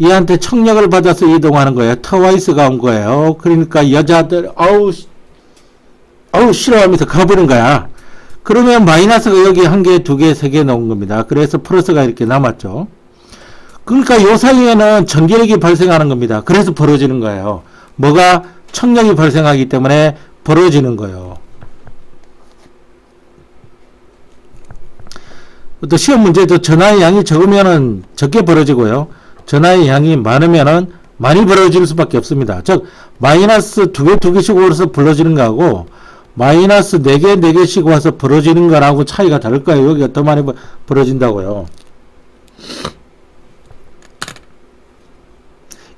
얘한테 청력을 받아서 이동하는 거예요. 트와이스가 온 거예요. 그러니까 여자들 어우 싫어하면서 가버린 거야. 그러면 마이너스가 여기 한 개, 두 개, 세 개 나온 겁니다. 그래서 플러스가 이렇게 남았죠. 그러니까 요 사이에는 전기력이 발생하는 겁니다. 그래서 벌어지는 거예요. 뭐가? 청력이 발생하기 때문에 벌어지는 거예요. 또 시험 문제도 전하의 양이 적으면은 적게 벌어지고요. 전하의 양이 많으면은 많이 벌어질 수밖에 없습니다. 즉 마이너스 두 개씩 오르서 벌어지는 거하고 마이너스 4개씩 와서 벌어지는 거라고 차이가 다를 거예요. 여기가 더 많이 벌어진다고요.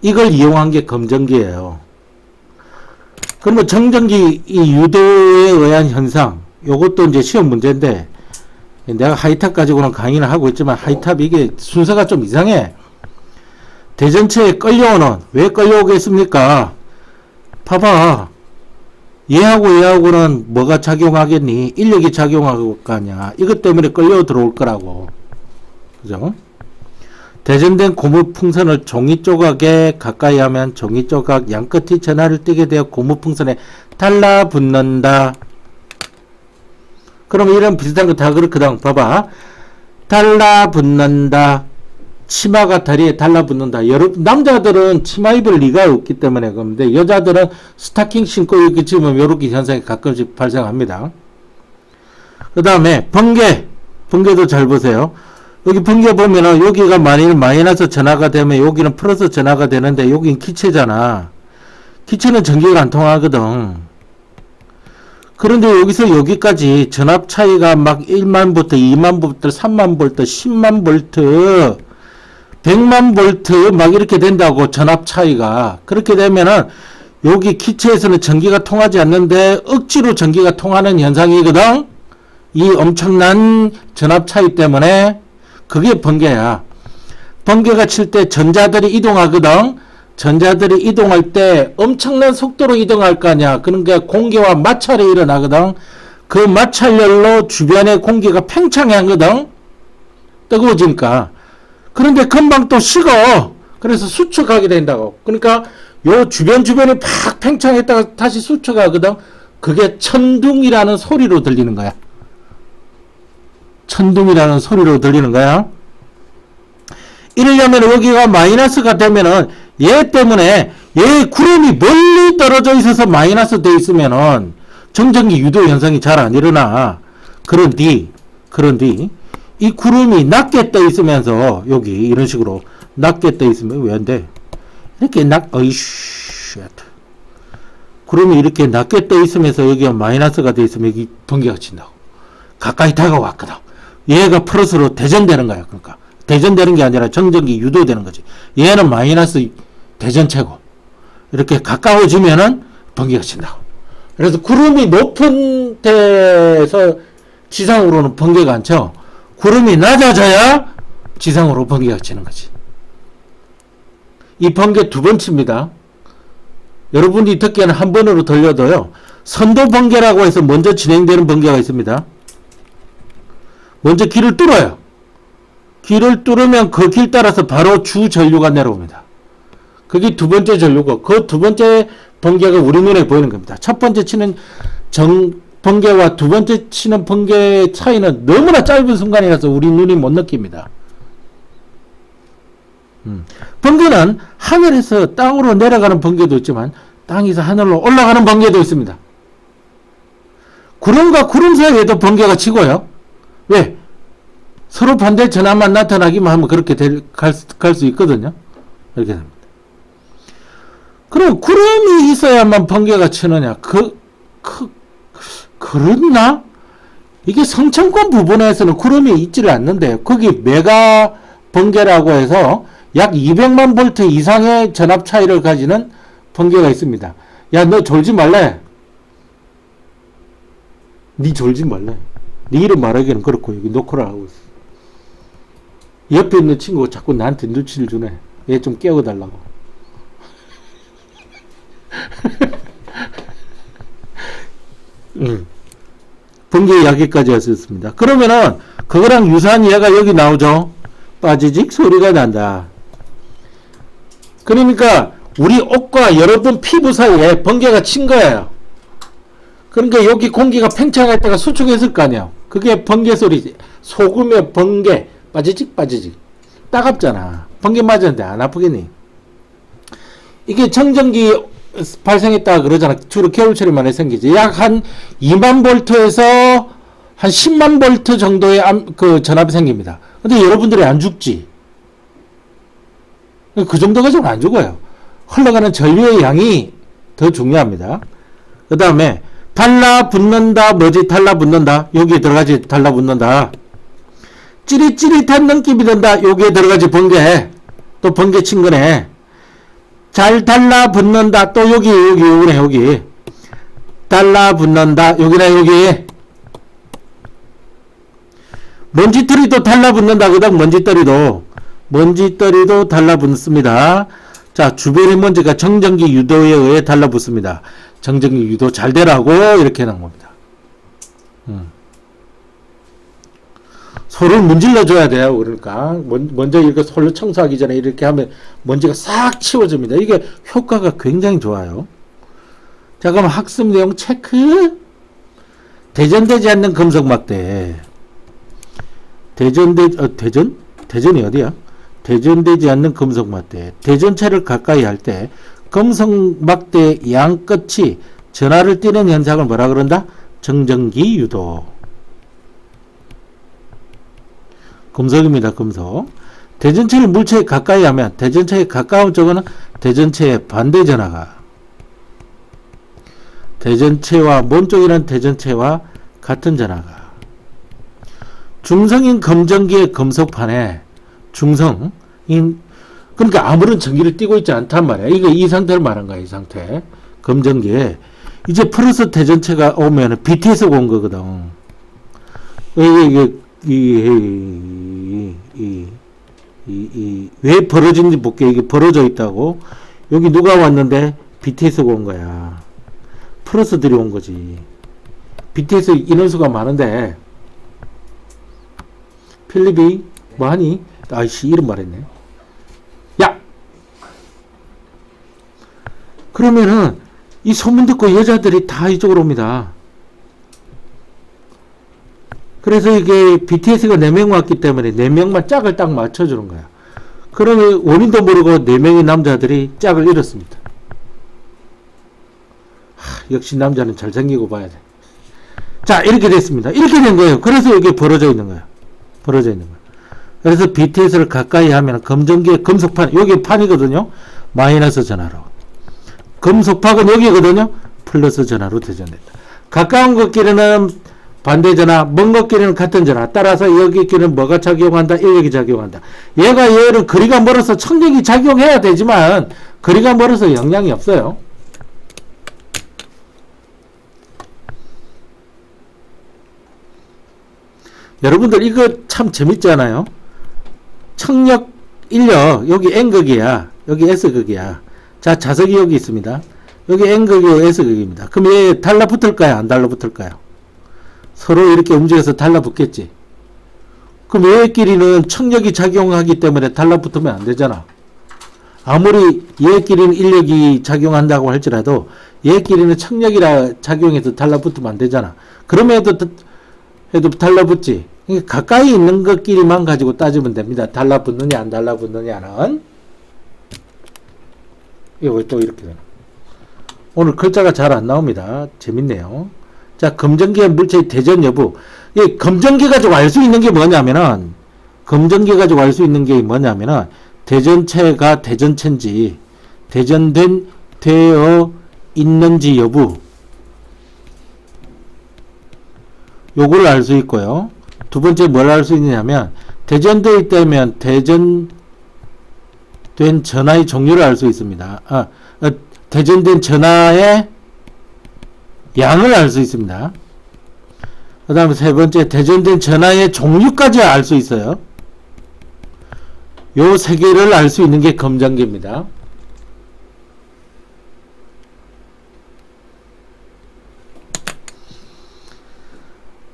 이걸 이용한 게 검정기예요. 그러면 정전기 이 유도에 의한 현상, 요것도 이제 시험 문제인데 내가 하이탑 가지고는 강의를 하고 있지만 하이탑 이게 순서가 좀 이상해. 대전체에 끌려오는, 왜 끌려오겠습니까? 봐봐. 얘하고는 뭐가 작용하겠니? 인력이 작용할 거 아니야. 이것 때문에 끌려 들어올 거라고. 그죠? 대전된 고무풍선을 종이 조각에 가까이 하면 종이 조각 양끝이 전하를 띠게 되어 고무풍선에 달라붙는다. 그럼 이런 비슷한 거 다 그렇거든. 봐봐. 달라붙는다. 치마가 다리에 달라붙는다. 여러분, 남자들은 치마 입을 리가 없기 때문에 그런데 여자들은 스타킹 신고 이렇게 집으면 이렇게 현상이 가끔씩 발생합니다. 그 다음에 번개도 잘 보세요. 여기 번개 보면은 여기가 만일 마이너스 전하가 되면 여기는 플러스 전하가 되는데 여기는 기체잖아. 기체는 전기가 안 통하거든. 그런데 여기서 여기까지 전압 차이가 막 1만 볼트, 2만 볼트, 3만 볼트, 10만 볼트, 100만 볼트 막 이렇게 된다고. 전압 차이가. 그렇게 되면은 여기 기체에서는 전기가 통하지 않는데 억지로 전기가 통하는 현상이거든. 이 엄청난 전압 차이 때문에. 그게 번개야. 번개가 칠 때 전자들이 이동하거든. 전자들이 이동할 때 엄청난 속도로 이동할 거 아니야. 그러니까 공기와 마찰이 일어나거든. 그 마찰열로 주변의 공기가 팽창하거든. 뜨거워지니까. 그런데 금방 또 식어. 그래서 수축하게 된다고. 그러니까 요 주변이 팍 팽창했다가 다시 수축하거든. 그게 천둥이라는 소리로 들리는 거야. 천둥이라는 소리로 들리는 거야. 이러려면 여기가 마이너스가 되면은 얘 때문에 얘 구름이 멀리 떨어져 있어서 마이너스 돼 있으면은 정전기 유도 현상이 잘 안 일어나. 그런 뒤 이 구름이 낮게 떠 있으면서 여기 이런 식으로 낮게 떠 있으면 왜 안 돼? 이렇게 구름이 이렇게 낮게 떠 있으면서 여기가 마이너스가 돼 있으면 여기 번개가 친다고. 가까이 다가왔거든. 얘가 플러스로 대전되는 거야. 그러니까 대전되는 게 아니라 정전기 유도되는 거지. 얘는 마이너스 대전체고 이렇게 가까워지면은 번개가 친다고. 그래서 구름이 높은 데서 지상으로는 번개가 안 쳐. 구름이 낮아져야 지상으로 번개가 치는 거지. 이 번개 두 번 칩니다. 여러분이 듣기에는 한 번으로 들려도요. 선도 번개라고 해서 먼저 진행되는 번개가 있습니다. 먼저 길을 뚫어요. 길을 뚫으면 그 길 따라서 바로 주 전류가 내려옵니다. 그게 두 번째 전류고, 그 두 번째 번개가 우리 눈에 보이는 겁니다. 첫 번째 치는 번개와 두 번째 치는 번개의 차이는 너무나 짧은 순간이라서 우리 눈이 못 느낍니다. 번개는 하늘에서 땅으로 내려가는 번개도 있지만 땅에서 하늘로 올라가는 번개도 있습니다. 구름과 구름 사이에도 번개가 치고요. 왜? 서로 반대 전압만 나타나기만 하면 그렇게 갈 수 있거든요. 이렇게 됩니다. 그럼 구름이 있어야만 번개가 치느냐? 그렇나? 이게 성층권 부분에서는 구름이 있지를 않는데, 거기 메가 번개라고 해서 약 200만 볼트 이상의 전압 차이를 가지는 번개가 있습니다. 야, 너 졸지 말래. 니 졸지 말래. 네 이름 말하기는 그렇고 여기 노크를 하고 있어. 옆에 있는 친구가 자꾸 나한테 눈치를 주네. 얘 좀 깨워달라고. 번개 이야기까지 했었습니다. 그러면은 그거랑 유사한 얘가 여기 나오죠. 빠지직 소리가 난다. 그러니까 우리 옷과 여러분 피부 사이에 번개가 친 거예요. 그러니까 여기 공기가 팽창할 때가 수축했을 거 아니야. 그게 번개 소리지. 소금에 번개 빠지직 빠지직. 따갑잖아. 번개 맞았는데 안 아프겠니? 이게 정전기 발생했다 그러잖아. 주로 겨울철에 많이 생기지. 약 한 2만 볼트에서 한 10만 볼트 정도의 그 전압이 생깁니다. 근데 여러분들이 안 죽지. 그 정도 가지고는 안 죽어요. 흘러가는 전류의 양이 더 중요합니다. 그 다음에 달라붙는다. 뭐지? 달라붙는다. 여기에 들어가지. 달라붙는다. 찌릿찌릿한 느낌이 든다. 여기에 들어가지. 번개. 또 번개 친 거네. 잘 달라붙는다. 또 여기네. 여기 달라붙는다. 여기네. 여기 먼지떨이도 달라붙는다. 그 다음 먼지떨이도 달라붙습니다. 자, 주변의 먼지가 정전기 유도에 의해 달라붙습니다. 정전기 유도 잘 되라고 이렇게 해놓은 겁니다. 소를 문질러 줘야 돼요. 그러니까 먼저 이렇게 솔로 청소하기 전에 이렇게 하면 먼지가 싹 치워집니다. 이게 효과가 굉장히 좋아요. 자, 그럼 학습 내용 체크. 대전되지 않는 금속 막대. 대전이 어디야? 대전되지 않는 금속 막대. 대전체를 가까이 할 때 금속 막대 양 끝이 전하를 띠는 현상을 뭐라 그런다? 정전기 유도. 금속입니다. 금속. 대전체를 물체에 가까이 하면 대전체에 가까운 쪽은 대전체의 반대 전하가 대전체와 먼 쪽이란 대전체와 같은 전하가 중성인 검전기의 금속판에 중성인 그러니까 아무런 전기를 띠고 있지 않단 말이야. 이거 이 상태를 말한 거야. 이 상태. 검전기에 이제 플러스 대전체가 오면 BTS가 온 거거든. 왜 벌어진지 볼게. 이게 벌어져 있다고. 여기 누가 왔는데 BTS가 온 거야. 플러스들이 온 거지. BTS 인원수가 많은데 필립이 뭐하니? 아이씨 이름 말했네. 야! 그러면은 이 소문 듣고 여자들이 다 이쪽으로 옵니다. 그래서 이게 BTS가 4명 왔기 때문에 4명만 짝을 딱 맞춰주는 거야. 그러면 원인도 모르고 4명의 남자들이 짝을 잃었습니다. 역시 남자는 잘생기고 봐야 돼. 자, 이렇게 됐습니다. 이렇게 된 거예요. 그래서 여기 벌어져 있는 거야. 벌어져 있는 거야. 그래서 BTS를 가까이 하면 검전기의 금속판, 여기 판이거든요. 마이너스 전하로. 금속판은 여기거든요. 플러스 전하로 대전된다. 가까운 것끼리는 반대 전하, 먼 것끼리는 같은 전하. 따라서 여기끼리는 뭐가 작용한다? 인력이 작용한다. 얘를 거리가 멀어서 청력이 작용해야 되지만 거리가 멀어서 영향이 없어요. 여러분들 이거 참 재밌잖아요. 청력, 인력, 여기 N극이야. 여기 S극이야. 자, 자석이 여기 있습니다. 여기 N극이고 S극입니다. 그럼 얘 달라붙을까요? 안 달라붙을까요? 서로 이렇게 움직여서 달라붙겠지. 그럼 얘끼리는 청력이 작용하기 때문에 달라붙으면 안 되잖아. 아무리 얘끼리는 인력이 작용한다고 할지라도 얘끼리는 청력이라 작용해서 달라붙으면 안 되잖아. 그럼에도 해도 달라붙지. 가까이 있는 것끼리만 가지고 따지면 됩니다. 달라붙느냐 안 달라붙느냐는. 이거 왜 또 이렇게 되나? 오늘 글자가 잘 안 나옵니다. 재밌네요. 자, 검전기의 물체의 대전 여부. 이 검전기 가지고 알 수 있는 게 뭐냐면은 대전체가 대전체인지 되어 있는지 여부. 요거를 알 수 있고요. 두 번째 뭘 알 수 있느냐면 대전되어 있다면 대전된 전하의 종류를 알 수 있습니다. 대전된 전하의 양을 알 수 있습니다. 그 다음에 세 번째 대전된 전하의 종류까지 알 수 있어요. 요 세 개를 알 수 있는 게 검전기입니다.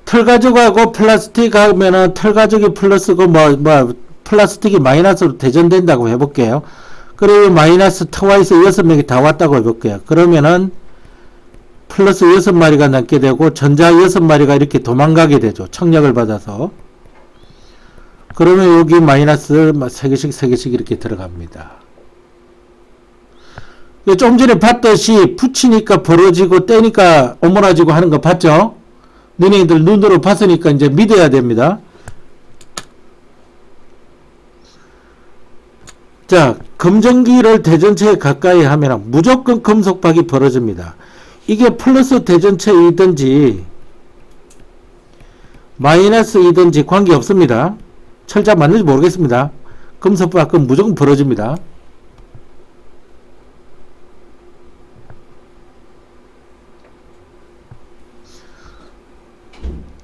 털가죽하고 플라스틱 하면은 털가죽이 플러스고 플라스틱이 마이너스로 대전된다고 해볼게요. 그리고 마이너스 트와이스 6명이 다 왔다고 해볼게요. 그러면은 플러스 6마리가 남게 되고 전자 6마리가 이렇게 도망가게 되죠. 청력을 받아서. 그러면 여기 마이너스 3개씩 3개씩 이렇게 들어갑니다. 좀 전에 봤듯이 붙이니까 벌어지고 떼니까 오므라지고 하는 거 봤죠? 너네들 눈으로 봤으니까 이제 믿어야 됩니다. 자, 검정기를 대전체에 가까이 하면 무조건 금속박이 벌어집니다. 이게 플러스 대전체이든지 마이너스이든지 관계없습니다. 철자 맞는지 모르겠습니다. 금속박은 무조건 벌어집니다.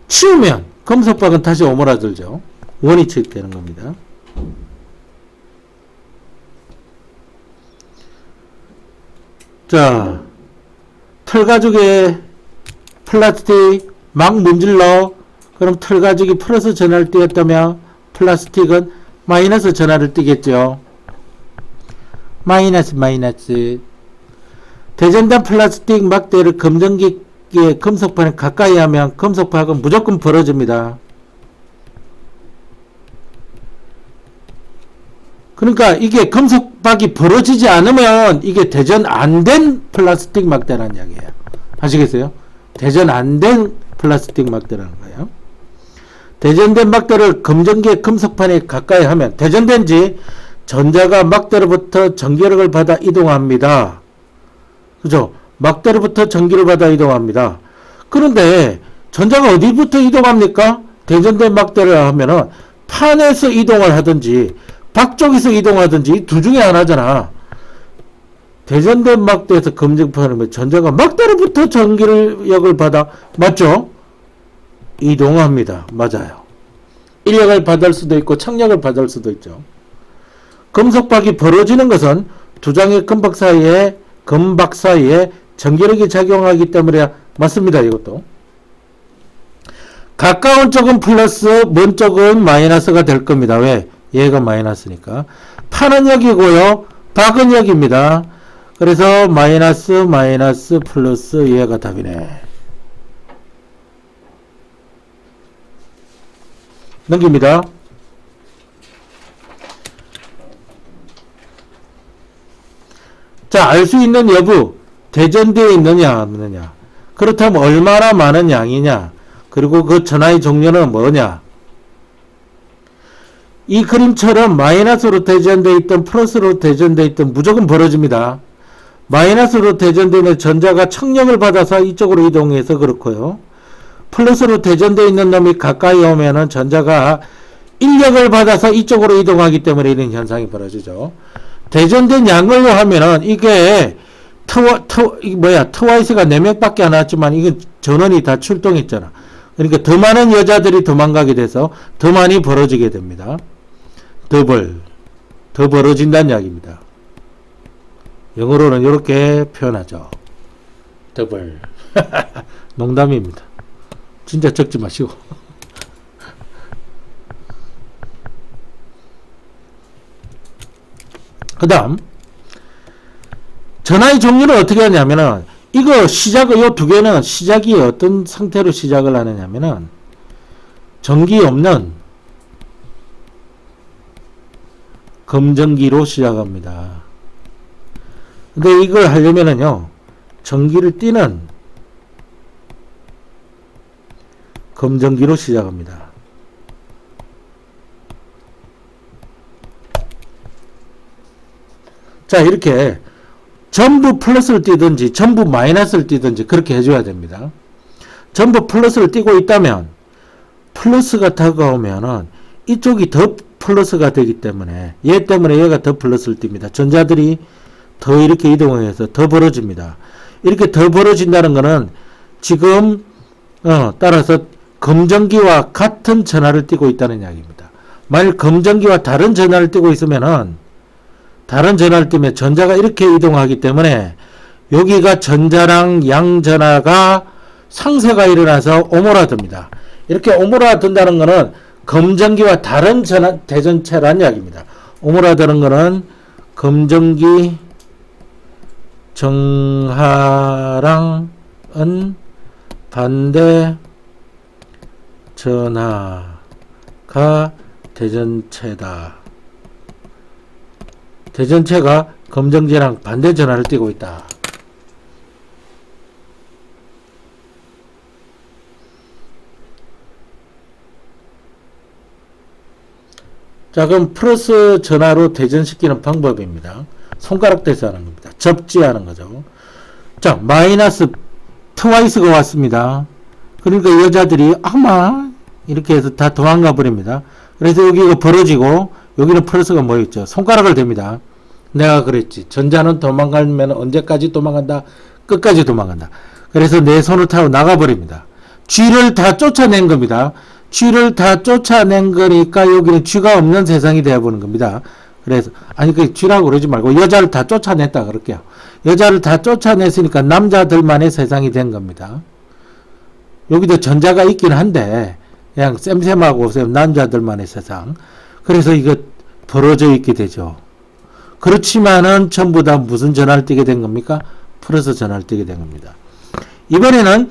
치우면 금속박은 다시 오므라들죠. 원이 투입되는 겁니다. 자, 털가죽에 플라스틱 막 문질러. 그럼 털가죽이 플러스 전하를 띄었다면 플라스틱은 마이너스 전하를 띄겠죠. 마이너스. 대전된 플라스틱 막대를 검정기의 금속판에 가까이 하면 금속박은 무조건 벌어집니다. 그러니까 이게 금속박이 벌어지지 않으면 이게 대전 안 된 플라스틱 막대라는 이야기예요. 아시겠어요? 대전 안 된 플라스틱 막대라는 거예요. 대전된 막대를 검정기의 금속판에 가까이 하면 대전된지 전자가 막대로부터 전기력을 받아 이동합니다. 그죠? 막대로부터 전기를 받아 이동합니다. 그런데 전자가 어디부터 이동합니까? 대전된 막대를 하면은 판에서 이동을 하든지 밖쪽에서 이동하든지 두 중에 하나잖아. 대전된 막대에서 검정판이면 전자가 막대로부터 전기력을 받아, 맞죠? 이동합니다. 맞아요. 인력을 받을 수도 있고 청력을 받을 수도 있죠. 금속박이 벌어지는 것은 두 장의 금박 사이에 전기력이 작용하기 때문에 맞습니다. 이것도. 가까운 쪽은 플러스, 먼 쪽은 마이너스가 될 겁니다. 왜? 얘가 마이너스니까. 판은 여기고요. 박은 여기입니다. 그래서 마이너스 플러스 얘가 답이네. 넘깁니다. 자, 알 수 있는 여부. 대전되어 있느냐 없느냐. 그렇다면 얼마나 많은 양이냐. 그리고 그 전하의 종류는 뭐냐. 이 그림처럼 마이너스로 대전되어 있던 플러스로 대전되어 있던 무조건 벌어집니다. 마이너스로 대전되면 전자가 청력을 받아서 이쪽으로 이동해서 그렇고요. 플러스로 대전되어 있는 놈이 가까이 오면은 전자가 인력을 받아서 이쪽으로 이동하기 때문에 이런 현상이 벌어지죠. 대전된 양을 하면은 이게 트와이스가 4명밖에 안 왔지만 이게 전원이 다 출동했잖아. 그러니까 더 많은 여자들이 도망가게 돼서 더 많이 벌어지게 됩니다. 더 벌어진다는 이야기입니다. 영어로는 이렇게 표현하죠. 더블. 농담입니다. 진짜 적지 마시고. 그 다음 전하의 종류는 어떻게 하냐면은 이거 요 두 개는 시작이 어떤 상태로 시작을 하느냐면은 전기 없는 검정기로 시작합니다. 근데 이걸 하려면은요 전기를 띠는 검정기로 시작합니다. 자, 이렇게 전부 플러스를 띄든지 전부 마이너스를 띄든지 그렇게 해줘야 됩니다. 전부 플러스를 띄고 있다면 플러스가 다가오면은 이쪽이 더 플러스가 되기 때문에 얘 때문에 얘가 더 플러스를 띱니다. 전자들이 더 이렇게 이동해서 더 벌어집니다. 이렇게 더 벌어진다는 것은 지금 따라서 검정기와 같은 전하를 띠고 있다는 이야기입니다. 만일 검정기와 다른 전하를 띠고 있으면은 다른 전하를 띠면 전자가 이렇게 이동하기 때문에 여기가 전자랑 양전하가 상쇄가 일어나서 오므라듭니다. 이렇게 오므라든다는 것은 검정기와 다른 전하, 대전체라는 이야기입니다. 오므라드는 것은 검정기 정하랑은 반대 전하가 대전체다. 대전체가 검정지랑 반대 전하를 띄고 있다. 자, 그럼 플러스 전하로 대전시키는 방법입니다. 손가락 대서 하는 겁니다. 접지하는 거죠. 자, 마이너스 트와이스가 왔습니다. 그러니까 여자들이 아마 이렇게 해서 다 도망가 버립니다. 그래서 여기가 벌어지고 여기는 플러스가 모여있죠. 손가락을 댑니다. 내가 그랬지. 전자는 도망가면 언제까지 도망간다? 끝까지 도망간다. 그래서 내 손을 타고 나가버립니다. G를 다 쫓아낸 겁니다. G를 다 쫓아낸 거니까 여기는 G가 없는 세상이 되어보는 겁니다. 그래서 아니 그 G라고 그러지 말고 여자를 다 쫓아냈다 그럴게요. 여자를 다 쫓아냈으니까 남자들만의 세상이 된 겁니다. 여기도 전자가 있긴 한데 그냥 쌤쌤하고 남자들만의 세상. 그래서 이거 벌어져 있게 되죠. 그렇지만은 전부 다 무슨 전화를 띄게 된 겁니까? 플러스 전화를 띄게 된 겁니다. 이번에는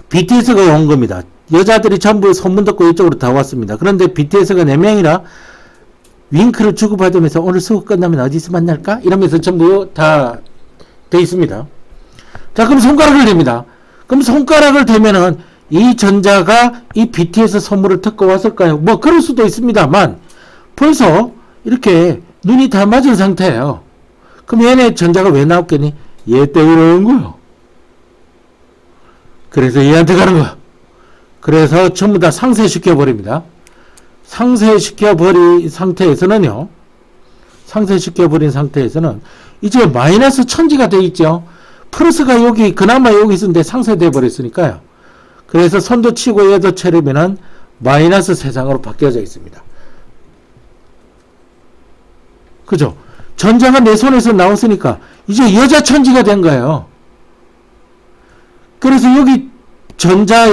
BTS가 온 겁니다. 여자들이 전부 소문 듣고 이쪽으로 다 왔습니다. 그런데 BTS가 4명이라 윙크를 주고받으면서 오늘 수업 끝나면 어디서 만날까? 이러면서 전부 다 돼 있습니다. 자, 그럼 손가락을 댑니다. 그럼 손가락을 대면은 이 전자가 이 BTS 선물을 듣고 왔을까요? 뭐 그럴 수도 있습니다만 벌써 이렇게 눈이 다 맞은 상태예요. 그럼 얘네 전자가 왜 나왔겠니? 얘 때문에 온 거예요. 그래서 얘한테 가는 거야. 그래서 전부 다 상쇄시켜 버립니다. 상쇄시켜 버린 상태에서는요. 상쇄시켜 버린 상태에서는 이제 마이너스 천지가 돼 있죠. 플러스가 여기 그나마 여기 있었는데 상쇄돼 버렸으니까요. 그래서 손도 치고 얘도 채르면은 마이너스 세상으로 바뀌어져 있습니다. 그죠? 전자가 내 손에서 나왔으니까 이제 여자 천지가 된 거예요. 그래서 여기 전자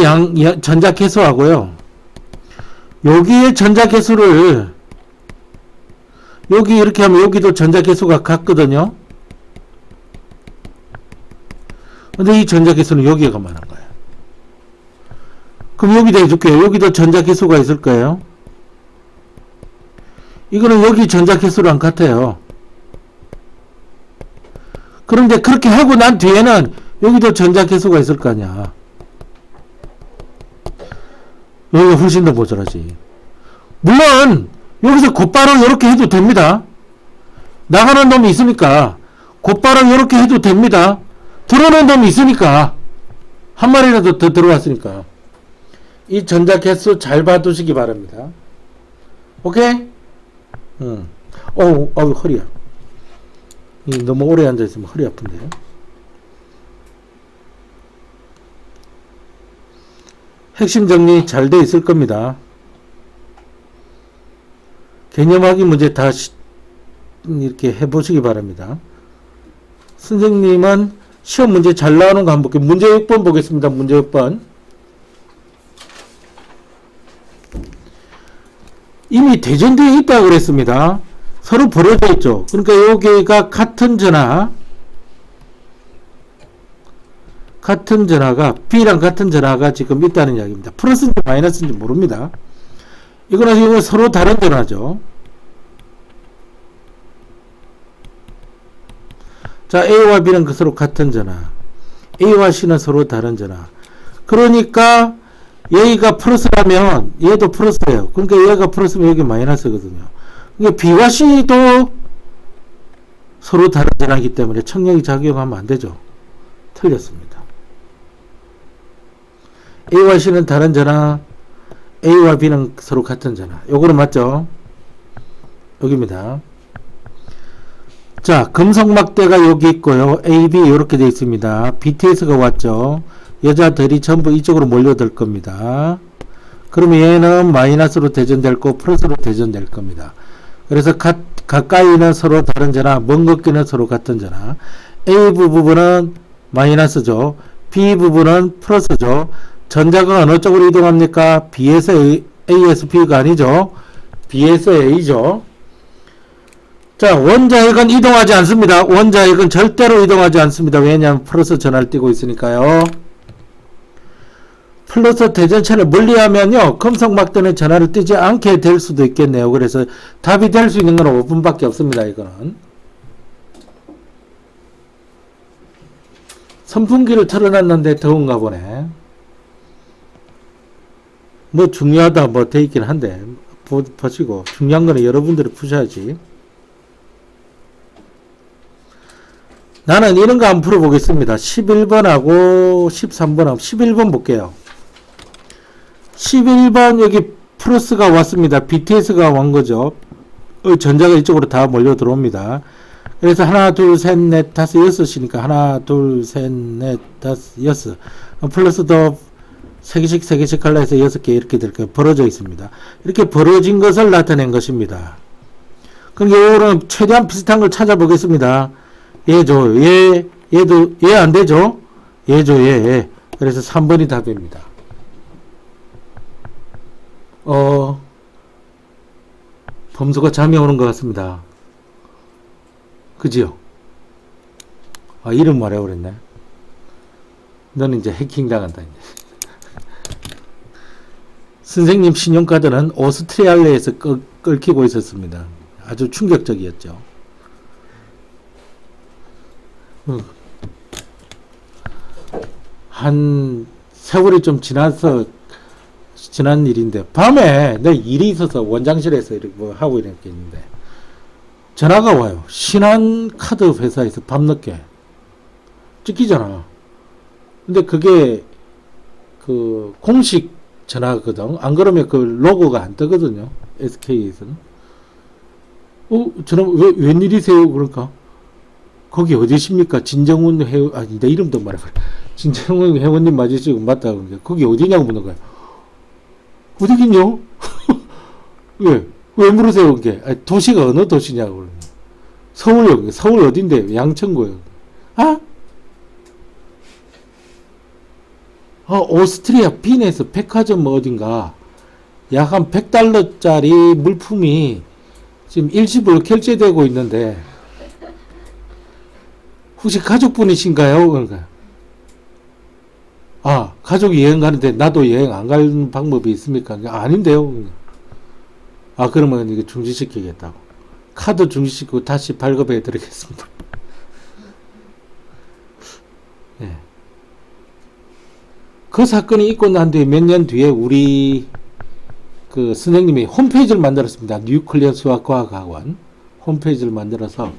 개수하고요. 여기에 전자 개수를 여기 이렇게 하면 여기도 전자 개수가 같거든요. 근데 이 전자 개수는 여기가 많은 거예요. 그럼 여기다 해줄게요. 여기도 전자 개수가 있을 거예요. 이거는 여기 전자 개수랑 같아요. 그런데 그렇게 하고 난 뒤에는 여기도 전자 개수가 있을 거 아니야. 여기가 훨씬 더 모자라지. 물론 여기서 곧바로 이렇게 해도 됩니다. 나가는 놈이 있으니까 곧바로 이렇게 해도 됩니다. 들어오는 놈이 있으니까 한 마리라도 더 들어왔으니까 이 전자 개수 잘 봐두시기 바랍니다. 오케이? 어우 허리야. 너무 오래 앉아있으면 허리 아픈데. 핵심 정리 잘 돼 있을 겁니다. 개념하기 문제 다 이렇게 해보시기 바랍니다. 선생님은 시험 문제 잘 나오는 거 한번 볼게요. 문제 6번 보겠습니다. 문제 6번. 이미 대전되어 있다고 그랬습니다. 서로 벌어져 있죠. 그러니까 여기가 같은 전화가 B랑 같은 전화가 지금 있다는 이야기입니다. 플러스인지 마이너스인지 모릅니다. 이거는 서로 다른 전화죠. 자, A와 B는 서로 같은 전화. A와 C는 서로 다른 전화. 그러니까 얘가 플러스라면 얘도 플러스예요. 그러니까 얘가 플러스면 여기 마이너스거든요. 그러니까 B와 C도 서로 다른 전화이기 때문에 청력이 작용하면 안 되죠. 틀렸습니다. A와 C는 다른 전화, A와 B는 서로 같은 전화. 요거는 맞죠? 여기입니다. 자, 금속막대가 여기 있고요. A, B 이렇게 되어 있습니다. BTS가 왔죠. 여자들이 전부 이쪽으로 몰려들 겁니다. 그러면 얘는 마이너스로 대전될 거, 플러스로 대전될 겁니다. 그래서 가까이는 서로 다른 전화, 먼 걷기는 서로 같은 전화. A 부분은 마이너스죠. B 부분은 플러스죠. 전자가 어느 쪽으로 이동합니까? B에서 A에서 B가 아니죠. B에서 A죠. 자, 원자핵은 이동하지 않습니다. 원자핵은 절대로 이동하지 않습니다. 왜냐하면 플러스 전하를 띠고 있으니까요. 플러스 대전체를 멀리하면요, 금속막대는 전하를 띠지 않게 될 수도 있겠네요. 그래서 답이 될 수 있는 건 5분밖에 없습니다. 이거는 선풍기를 틀어놨는데 더운가 보네. 뭐 중요하다 뭐 돼 있긴 한데 보시고, 중요한 거는 여러분들이 푸셔야지. 나는 이런 거 한번 풀어보겠습니다. 11번하고 13번하고 11번 볼게요. 11번 여기 플러스가 왔습니다. BTS가 온 거죠. 전자가 이쪽으로 다 몰려 들어옵니다. 그래서 하나, 둘, 셋, 넷, 다섯, 여섯이니까 하나, 둘, 셋, 넷, 다섯, 여섯. 플러스 더 세 개씩 할라 해서 6개 이렇게 벌어져 있습니다. 이렇게 벌어진 것을 나타낸 것입니다. 그럼 요거는 최대한 비슷한 걸 찾아보겠습니다. 얘죠. 얘도, 얘 안 되죠? 얘죠, 얘. 그래서 3번이 답입니다. 범수가 잠이 오는 것 같습니다. 그지요? 아, 이름 말해야 그랬네. 너는 이제 해킹 당한다, 이제. 선생님 신용카드는 오스트리아에서 끓기고 있었습니다. 아주 충격적이었죠. 한 세월이 좀 지난 일인데, 밤에 내 일이 있어서 원장실에서 이렇게 뭐 하고 이랬겠는데 전화가 와요. 신한카드 회사에서 밤늦게 찍히잖아. 근데 그게 그 공식 전화거든. 안 그러면 그 로고가 안 뜨거든요. SK에서는. 전화 웬일이세요? 그러니까 거기 어디십니까? 진정훈 회원, 아니, 내 이름도 말해버려. 진정훈 회원님 맞으시고, 맞다. 그러니까 거기 어디냐고 묻는 거야. 어디긴요? 왜 물으세요? 그게. 도시가 어느 도시냐고. 그러는 거야. 서울요. 서울 어딘데? 양천구요. 오스트리아 빈에서 백화점 어딘가 약 한 100달러짜리 물품이 지금 일시불로 결제되고 있는데 혹시 가족분이신가요? 그러니까 가족이 여행 가는데 나도 여행 안 가는 방법이 있습니까? 아닌데요. 그러면 이게 중지시키겠다고. 카드 중지시키고 다시 발급해 드리겠습니다. 네. 그 사건이 있고 난 뒤에 몇 년 뒤에 우리 그 선생님이 홈페이지를 만들었습니다. 뉴클리어 수학과학학원 홈페이지를 만들어서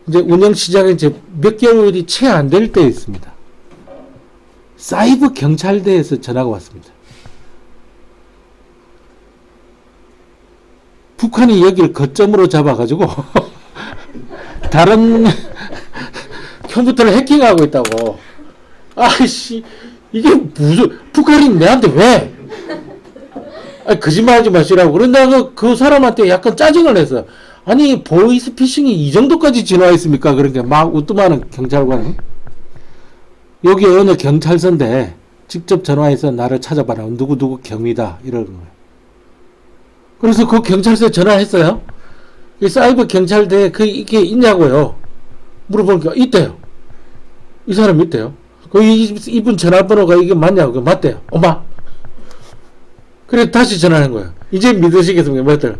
이제 운영 시작한 이제 몇 개월이 채 안 될 때 있습니다. 사이버 경찰대에서 전화가 왔습니다. 북한이 여기를 거점으로 잡아가지고 다른 컴퓨터를 해킹하고 있다고. 아이씨, 이게 무슨, 북한이 내한테 왜? 거짓말하지 마시라고. 그런다고 그 사람한테 약간 짜증을 냈어. 아니, 보이스피싱이 이 정도까지 진화했습니까? 그러니까 막 우뚱하는 경찰관이. 여기 어느 경찰서인데 직접 전화해서 나를 찾아봐라. 누구누구 경위다. 이러는 거예요. 그래서 그 경찰서에 전화했어요. 이 사이버 경찰대에 이게 있냐고요. 물어보니까 있대요. 이 사람이 있대요. 이분 전화번호가 이게 맞냐고. 맞대요. 엄마. 그래, 다시 전화한 거예요. 이제 믿으시겠습니까? 맞대요.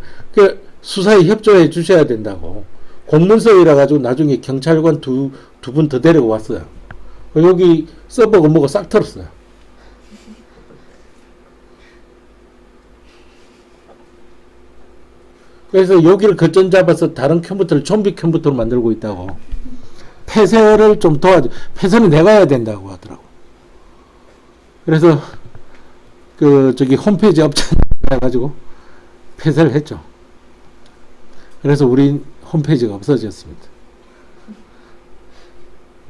수사에 협조해 주셔야 된다고. 공문서이라 가지고 나중에 경찰관 두 분 더 데리고 왔어요. 여기 서버가 뭐가 싹 털었어요. 그래서 여기를 거점 잡아서 다른 컴퓨터를 좀비 컴퓨터로 만들고 있다고. 폐쇄를 좀 폐쇄는 내가 해야 된다고 하더라고. 그래서 저기 홈페이지 업체 해가지고 폐쇄를 했죠. 그래서 우리 홈페이지가 없어졌습니다.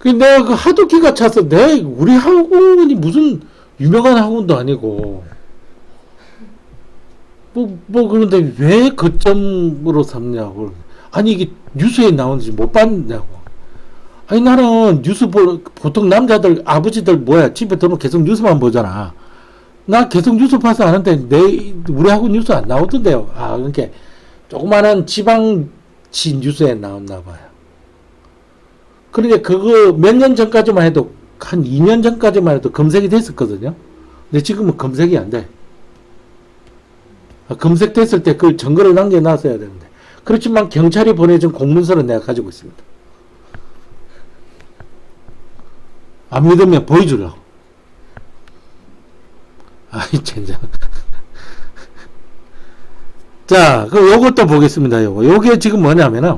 내가 그 하도 기가 차서 우리 학원이 무슨 유명한 학원도 아니고 그런데 왜 거점으로 삼냐고. 아니, 이게 뉴스에 나오는지 못 봤냐고. 아니, 나는 뉴스 보통 남자들, 아버지들 집에 들어오면 계속 뉴스만 보잖아. 나 계속 뉴스 봐서 아는데 우리 학원 뉴스 안 나오던데요. 그러니까 조그마한 지방 뉴스에 나왔나 봐요. 그런데 그거 몇 년 전까지만 해도 한 2년 전까지만 해도 검색이 됐었거든요. 근데 지금은 검색이 안 돼. 검색됐을 때 그걸 증거를 남겨놨어야 되는데. 그렇지만 경찰이 보내준 공문서는 내가 가지고 있습니다. 안 믿으면 보여주려고. 아이, 젠장. 자, 그 요것도 보겠습니다. 요게 지금 뭐냐면은,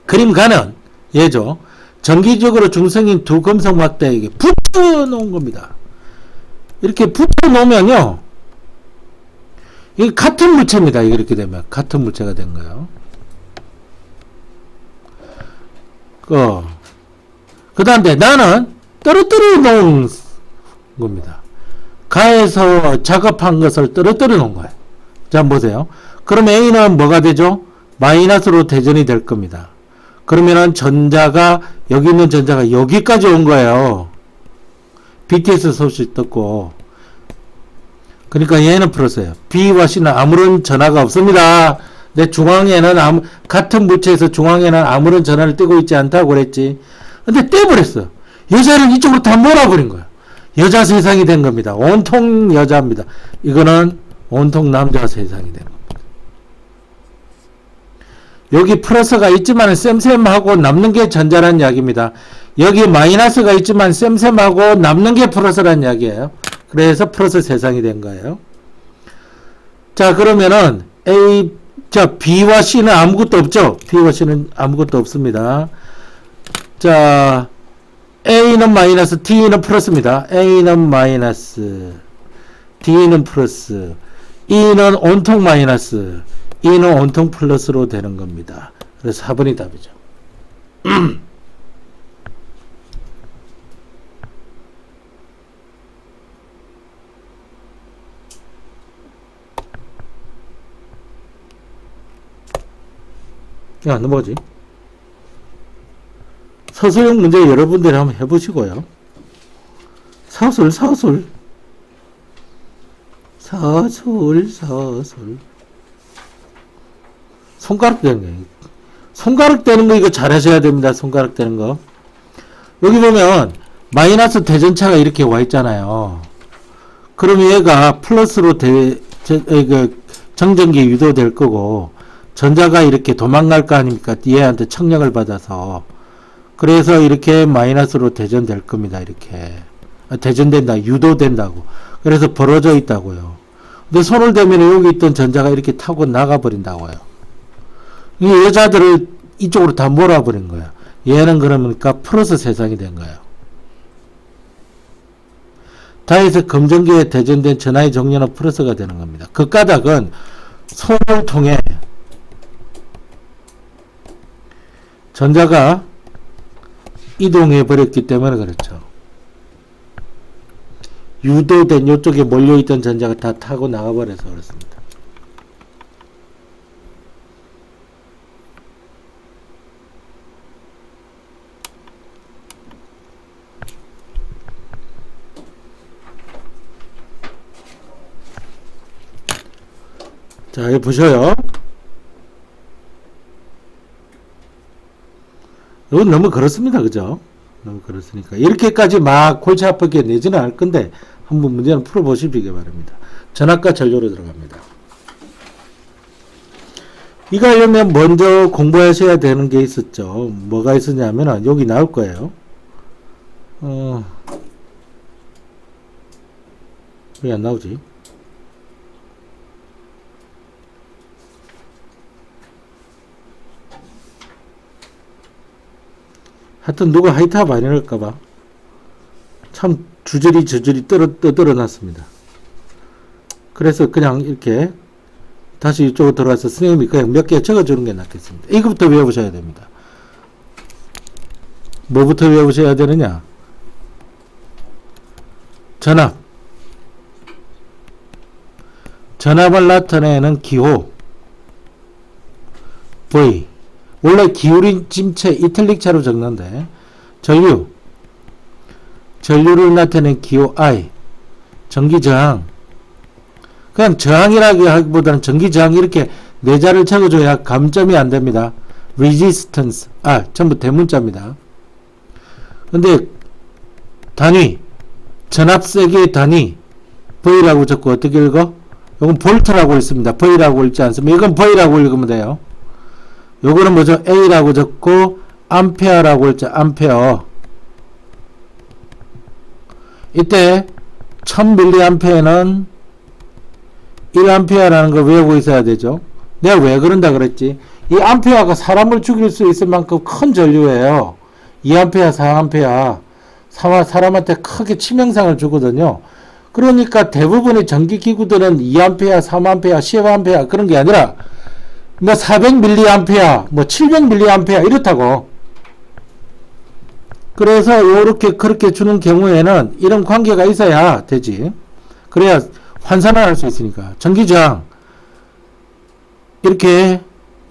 그림가는, 예죠. 정기적으로 중성인 두 금속 막대에게 붙여놓은 겁니다. 이렇게 붙여놓으면요, 이게 같은 물체입니다. 이렇게 되면. 같은 물체가 된 거예요. 그 다음에 나는 떨어뜨려 놓은 겁니다. 가에서 작업한 것을 떨어뜨려 놓은 거예요. 자, 보세요. 그럼 A는 뭐가 되죠? 마이너스로 대전이 될 겁니다. 그러면은 전자가, 여기 있는 전자가 여기까지 온 거예요. BTS 소식 듣고. 그러니까 얘는 플러스예요. B와 C는 아무런 전하가 없습니다. 내 중앙에는 같은 물체에서 중앙에는 아무런 전하를 떼고 있지 않다고 그랬지. 근데 떼버렸어. 여자를 이쪽으로 다 몰아버린 거야. 여자 세상이 된 겁니다. 온통 여자입니다. 이거는 온통 남자 세상이 된 겁니다. 여기 플러스가 있지만 쌤쌤하고 남는 게 전자란 이야기입니다. 여기 마이너스가 있지만 쌤쌤하고 남는 게 플러스란 이야기예요. 그래서 플러스 세상이 된 거예요. 자, 그러면은 B와 C는 아무것도 없죠? B와 C는 아무것도 없습니다. 자, A는 마이너스, D는 플러스입니다. A는 마이너스, D는 플러스, E는 온통 마이너스, E는 온통 플러스로 되는 겁니다. 그래서 4번이 답이죠. 야, 넘어가지. 서술형 문제 여러분들이 한번 해보시고요. 사술. 손가락 되는 거. 손가락 되는 거 이거 잘 하셔야 됩니다. 손가락 되는 거. 여기 보면 마이너스 대전차가 이렇게 와 있잖아요. 그럼 얘가 플러스로 정전기 유도될 거고, 전자가 이렇게 도망갈 거 아닙니까? 얘한테 청력을 받아서. 그래서 이렇게 마이너스로 대전될 겁니다. 이렇게. 대전된다. 유도된다고. 그래서 벌어져 있다고요. 근데 손을 대면 여기 있던 전자가 이렇게 타고 나가버린다고요. 이 여자들을 이쪽으로 다 몰아버린 거야. 얘는 그러니까 플러스 세상이 된 거예요. 다해서 검정기에 대전된 전하의 종류는 플러스가 되는 겁니다. 그 까닭은 손을 통해 전자가 이동해 버렸기 때문에 그렇죠. 유도된 이쪽에 몰려있던 전자가 다 타고 나가버려서 그렇습니다. 자, 여기 보셔요. 이건 너무 그렇습니다. 그죠? 너무 그렇으니까. 이렇게까지 막 골치 아프게 내지는 않을 건데, 한번 문제는 풀어보시기 바랍니다. 전압과 전류로 들어갑니다. 이거 하려면 먼저 공부하셔야 되는 게 있었죠. 뭐가 있었냐면, 여기 나올 거예요. 왜 안 나오지? 하여튼 누가 하이탑 많이 할까봐 참 주저리 떠들어 놨습니다. 그래서 그냥 이렇게 다시 이쪽으로 들어와서 선생님이 그냥 몇 개 적어주는 게 낫겠습니다. 이거부터 외워보셔야 됩니다. 뭐부터 외우셔야 되느냐? 전압. 전압을 나타내는 기호. V. 원래 기울인 침체 이탈릭차로 적는데, 전류를 나타내는 기호 I. 전기 저항. 그냥 저항이라고 하기보다는 전기 저항이 이렇게 네 자를 적어줘야 감점이 안 됩니다. resistance. 전부 대문자입니다. 근데 단위, 전압세기의 단위, V라고 적고 어떻게 읽어? 이건 볼트라고 읽습니다. V라고 읽지 않습니다. 이건 V라고 읽으면 돼요. 요거는 뭐죠? A라고 적고, 암페어라고 읽죠. 암페어. 이때 1000mA는 1A라는 걸 외우고 있어야 되죠. 내가 왜 그런다 그랬지? 이 암페어가 사람을 죽일 수 있을 만큼 큰 전류예요. 2A, 4A. 사람한테 크게 치명상을 주거든요. 그러니까 대부분의 전기기구들은 2A, 3A, 10A 그런 게 아니라 뭐 400mA, 뭐 700mA 이렇다고. 그래서 요렇게 그렇게 주는 경우에는 이런 관계가 있어야 되지. 그래야 환산을 할 수 있으니까. 전기저항 이렇게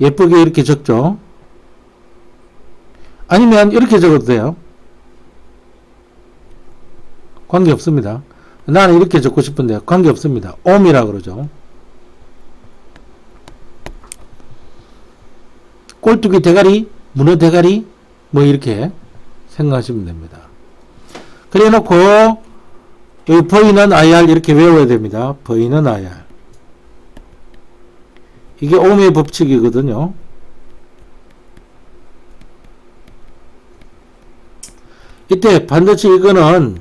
예쁘게 이렇게 적죠. 아니면 이렇게 적어도 돼요. 관계 없습니다. 나는 이렇게 적고 싶은데 관계 없습니다. 옴이라 그러죠. 꼴뚜기 대가리, 문어 대가리 뭐 이렇게 생각하시면 됩니다. 그래 놓고 여기 V는 IR 이렇게 외워야 됩니다. V는 IR. 이게 옴의 법칙이거든요. 이때 반드시 이거는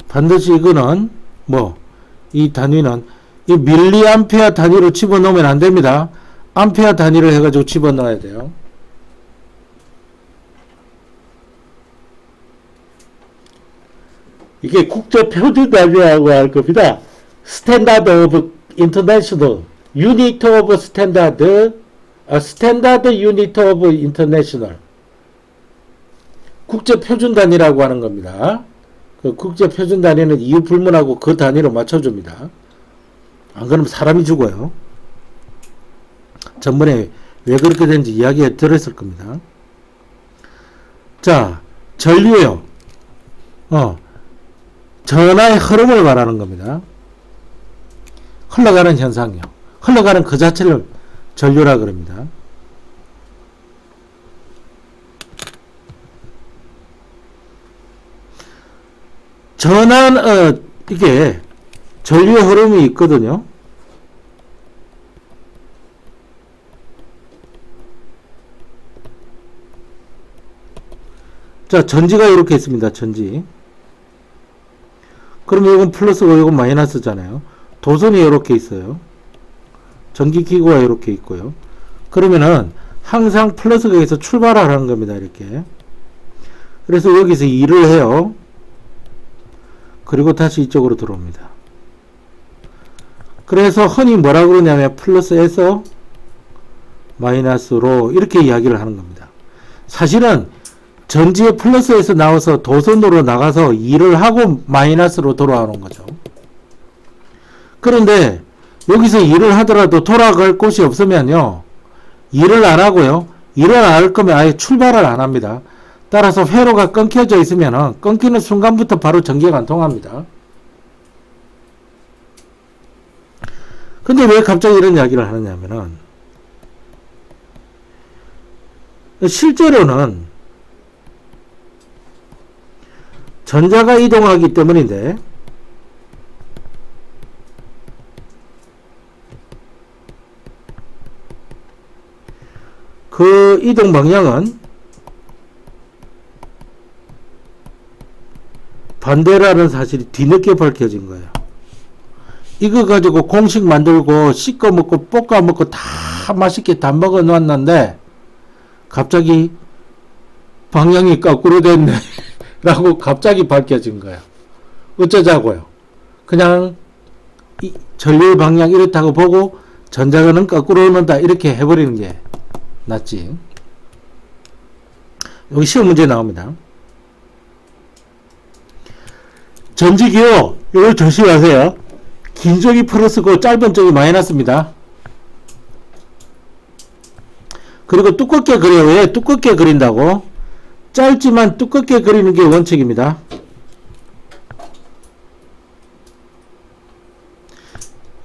반드시 이거는 이 단위는 이 밀리암페어 단위로 집어넣으면 안 됩니다. 암페어 단위로 해가지고 집어넣어야 돼요. 이게 국제 표준 단위라고 할 겁니다. 스탠다드 오브 인터내셔널, 유니트 오브 스탠다드, 스탠다드 유니트 오브 인터내셔널. 국제 표준 단위라고 하는 겁니다. 그 국제 표준 단위는 이유 불문하고 그 단위로 맞춰줍니다. 안 그러면 사람이 죽어요. 전번에 왜 그렇게 된지 이야기 들었을 겁니다. 자, 전류요. 전하의 흐름을 말하는 겁니다. 흘러가는 현상이요. 흘러가는 그 자체를 전류라 그럽니다. 전한 이게 전류의 흐름이 있거든요. 자, 전지가 이렇게 있습니다. 전지. 그러면 이건 플러스고 이건 마이너스잖아요. 도선이 이렇게 있어요. 전기기구가 이렇게 있고요. 그러면은 항상 플러스에서 출발하라는 겁니다. 이렇게. 그래서 여기서 2를 해요. 그리고 다시 이쪽으로 들어옵니다. 그래서 흔히 뭐라 그러냐면 플러스에서 마이너스로 이렇게 이야기를 하는 겁니다. 사실은 전지의 플러스에서 나와서 도선으로 나가서 2를 하고 마이너스로 돌아오는 거죠. 그런데 여기서 2를 하더라도 돌아갈 곳이 없으면요. 2를 안 하고요. 2를 안 할 거면 아예 출발을 안 합니다. 따라서 회로가 끊겨져 있으면 끊기는 순간부터 바로 전기가 안 통합니다. 근데 왜 갑자기 이런 이야기를 하느냐면은 실제로는 전자가 이동하기 때문인데 그 이동 방향은 반대라는 사실이 뒤늦게 밝혀진 거예요. 이거 가지고 공식 만들고 씻어 먹고 볶아 먹고 다 맛있게 다 먹어 놨는데 갑자기 방향이 거꾸로 됐네 라고 갑자기 밝혀진 거예요. 어쩌자고요. 그냥 이 전류의 방향 이렇다고 보고 전자는 거꾸로 오는다 이렇게 해버리는 게 낫지. 여기 시험 문제 나옵니다. 전지기요. 이걸 조심하세요. 긴 쪽이 플러스고 짧은 쪽이 마이너스입니다. 그리고 두껍게 그려요. 왜 두껍게 그린다고? 짧지만 두껍게 그리는 게 원칙입니다.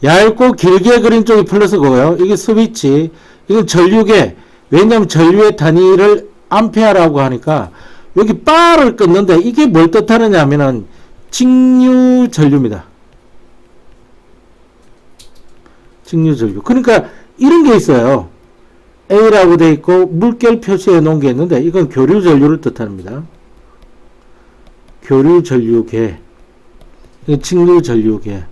얇고 길게 그린 쪽이 플러스고요. 이게 스위치, 이건 전류계. 왜냐하면 전류의 단위를 암페어라고 하니까 여기 바를 끊는데 이게 뭘 뜻하느냐 하면은 직류 전류입니다. 직류 전류. 그러니까 이런 게 있어요. A라고 돼 있고 물결 표시해 놓은 게 있는데 이건 교류 전류를 뜻합니다. 교류 전류계. 직류 전류계.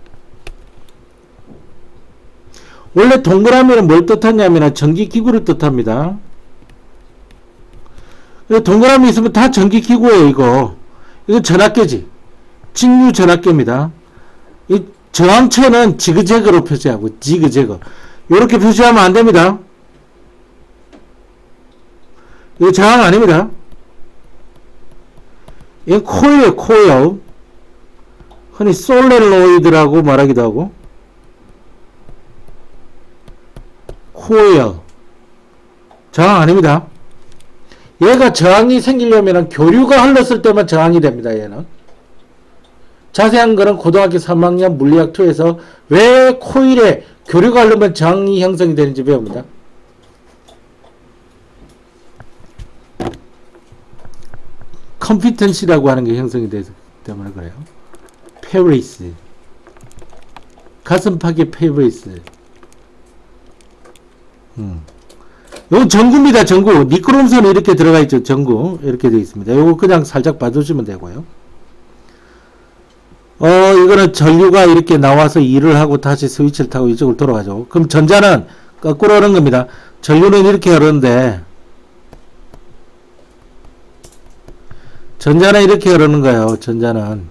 원래 동그라미는 뭘 뜻하냐면 전기기구를 뜻합니다. 동그라미 있으면 다 전기기구예요, 이거. 이거 전압계지. 직류 전압계입니다. 이 저항체는 지그재그로 표시하고, 지그재그. 이렇게 표시하면 안 됩니다. 이거 저항 아닙니다. 이건 코일이에요, 코일. 흔히 솔레노이드라고 말하기도 하고. 코일. 저항 아닙니다. 얘가 저항이 생기려면 교류가 흘렀을 때만 저항이 됩니다. 얘는. 자세한 거는 고등학교 3학년 물리학 2에서 왜 코일에 교류가 흐르면 저항이 형성이 되는지 배웁니다. 컴피턴시라고 하는 게 형성이 되기 때문에 그래요. 페리스. 가슴팍의 페리스. 이건 전구입니다. 전구. 니크롬선이 이렇게 들어가 있죠. 전구. 이렇게 되어 있습니다. 이거 그냥 살짝 봐주시면 되고요. 이거는 전류가 이렇게 나와서 일을 하고 다시 스위치를 타고 이쪽으로 돌아가죠. 그럼 전자는 거꾸로 흐르는 겁니다. 전류는 이렇게 흐르는데, 전자는 이렇게 흐르는 거예요. 전자는.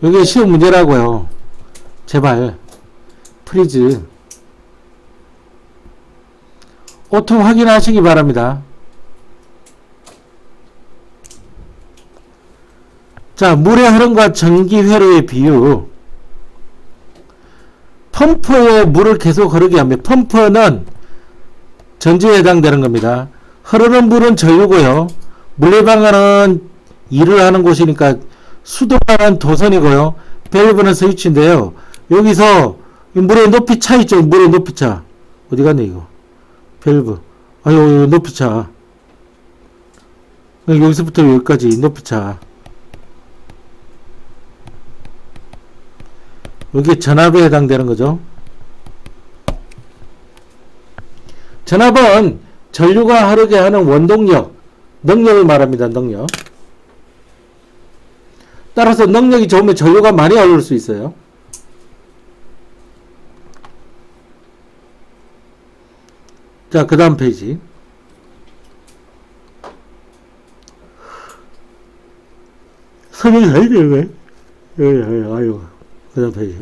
이게 시험 문제라고요. 제발. 프리즈. 오토 확인하시기 바랍니다. 자, 물의 흐름과 전기 회로의 비유. 펌프에 물을 계속 흐르게 합니다. 펌프는 전지에 해당되는 겁니다. 흐르는 물은 전류고요. 물레방아는 일을 하는 곳이니까 수동화는 도선이고요. 밸브는 스위치인데요. 여기서 물의 높이 차 있죠. 물의 높이 차. 어디 갔네 이거. 밸브. 아유, 높이 차. 여기서부터 여기까지 높이 차. 여기 전압에 해당되는 거죠. 전압은 전류가 흐르게 하는 원동력, 능력을 말합니다. 능력. 따라서 능력이 좋으면 전류가 많이 흐를 수 있어요. 자, 그 다음 페이지. 설명이 다 있네, 왜? 아유. 그 다음 페이지.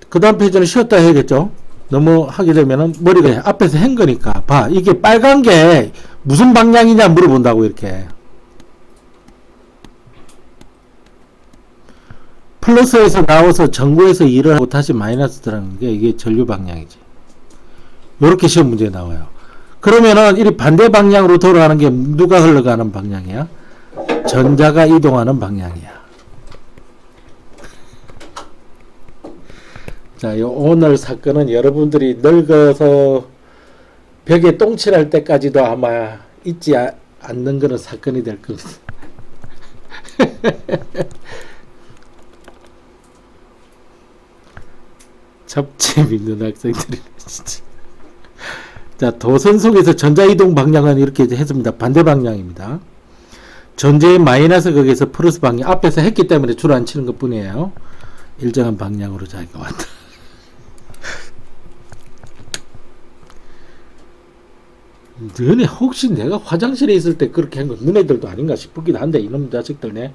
그 다음 페이지는 쉬었다 해야겠죠? 너무 하게 되면은 머리가 앞에서 한 거니까. 봐. 이게 빨간 게 무슨 방향이냐 물어본다고, 이렇게. 플러스에서 나와서 전구에서 일을 하고 다시 마이너스 들어가는 게 이게 전류 방향이지. 요렇게 시험 문제에 나와요. 그러면은 이 반대 방향으로 돌아가는 게 누가 흘러가는 방향이야? 전자가 이동하는 방향이야. 자, 오늘 사건은 여러분들이 늙어서 벽에 똥칠할 때까지도 아마 잊지 않는 그런 사건이 될 겁니다. 참 재밌는 학생들이네, 진짜. 자, 도선 속에서 전자이동 방향은 이렇게 했습니다. 반대 방향입니다. 전자의 마이너스 거기에서 플러스 방향. 앞에서 했기 때문에 줄 안 치는 것 뿐이에요. 일정한 방향으로 자기가 왔다. 너네 혹시 내가 화장실에 있을 때 그렇게 한 거 너네들도 아닌가 싶기도 한데, 이놈 자식들네.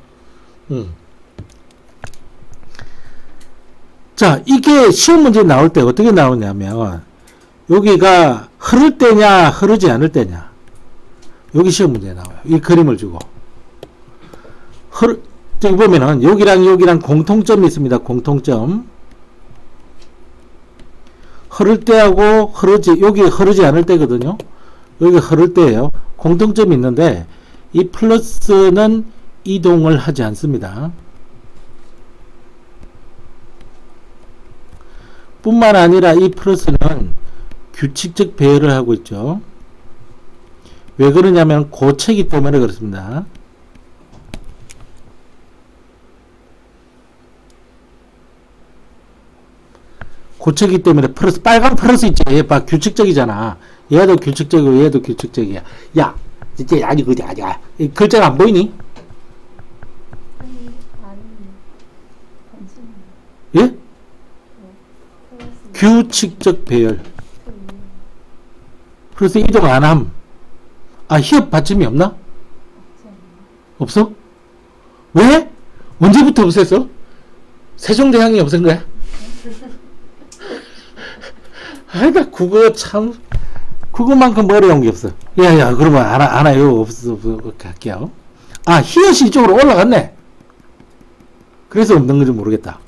자, 이게 시험 문제 나올 때 어떻게 나오냐면, 여기가 흐를 때냐 흐르지 않을 때냐, 여기 시험 문제에 나와요. 이 그림을 주고 저기 보면은 여기랑 공통점이 있습니다. 공통점. 흐를 때하고 여기 흐르지 않을 때거든요. 여기 흐를 때예요. 공통점이 있는데 이 플러스는 이동을 하지 않습니다. 뿐만 아니라 이 플러스는 규칙적 배열을 하고 있죠. 왜 그러냐면 고체이기 때문에 그렇습니다. 고체이기 때문에 플러스, 빨간 플러스 있지. 얘 봐, 규칙적이잖아. 얘도 규칙적이고 얘도 규칙적이야. 야, 진짜 아니 그지 아니야. 이 글자가 안 보이니? 예? 규칙적 배열. 플러스 이동 안 함. 아, 히읗 받침이 없나? 없어? 왜? 언제부터 없앴어? 세종대왕이 없앤 거야? 아이, 나 국어 참, 국어만큼 어려운 게 없어. 야, 그러면 알아요. 없어. 그렇게 할게요. 아, 히읗이 이쪽으로 올라갔네. 그래서 없는 건지 모르겠다.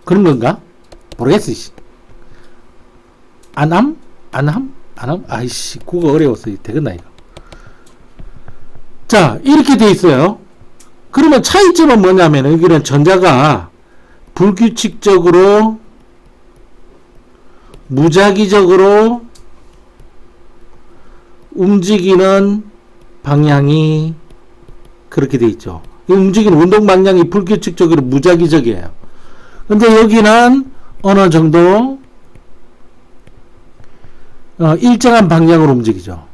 그런 건가? 모르겠어, 씨. 안함? 아이씨, 국어 어려워서 되겠나, 이거. 자, 이렇게 돼 있어요. 그러면 차이점은 뭐냐면, 여기는 전자가 불규칙적으로, 무작위적으로 움직이는 방향이 그렇게 돼 있죠. 이 움직이는 운동 방향이 불규칙적으로 무작위적이에요. 근데 여기는 어느 정도 일정한 방향으로 움직이죠.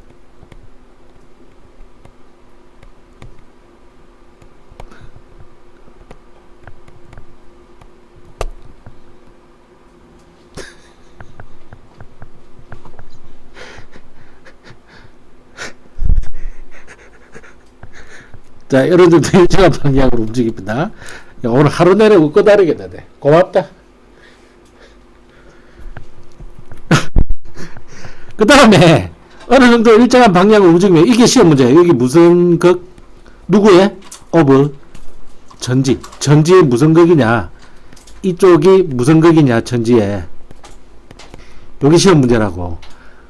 자, 여러분들도 일정한 방향으로 움직입니다. 야, 오늘 하루 내내 웃고 다니겠는데. 고맙다. 그 다음에, 어느 정도 일정한 방향으로 움직이면, 이게 시험 문제예요. 여기 무슨 극? 누구의? 오브. 전지. 전지의 무슨 극이냐? 이쪽이 무슨 극이냐? 전지의. 여기 시험 문제라고.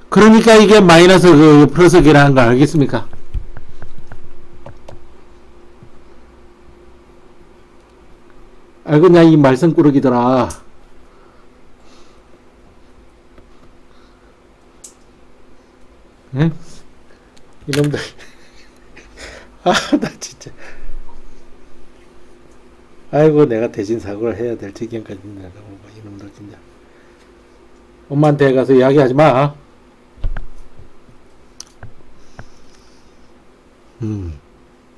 그러니까 이게 마이너스 플러스 기라는 거 알겠습니까? 알겠냐, 이 말썽꾸러기들아. 응? 이놈들. 아, 나 진짜. 아이고, 내가 대신 사과를 해야 될 지경까지 내가 이놈들 진짜. 엄마한테 가서 이야기하지 마.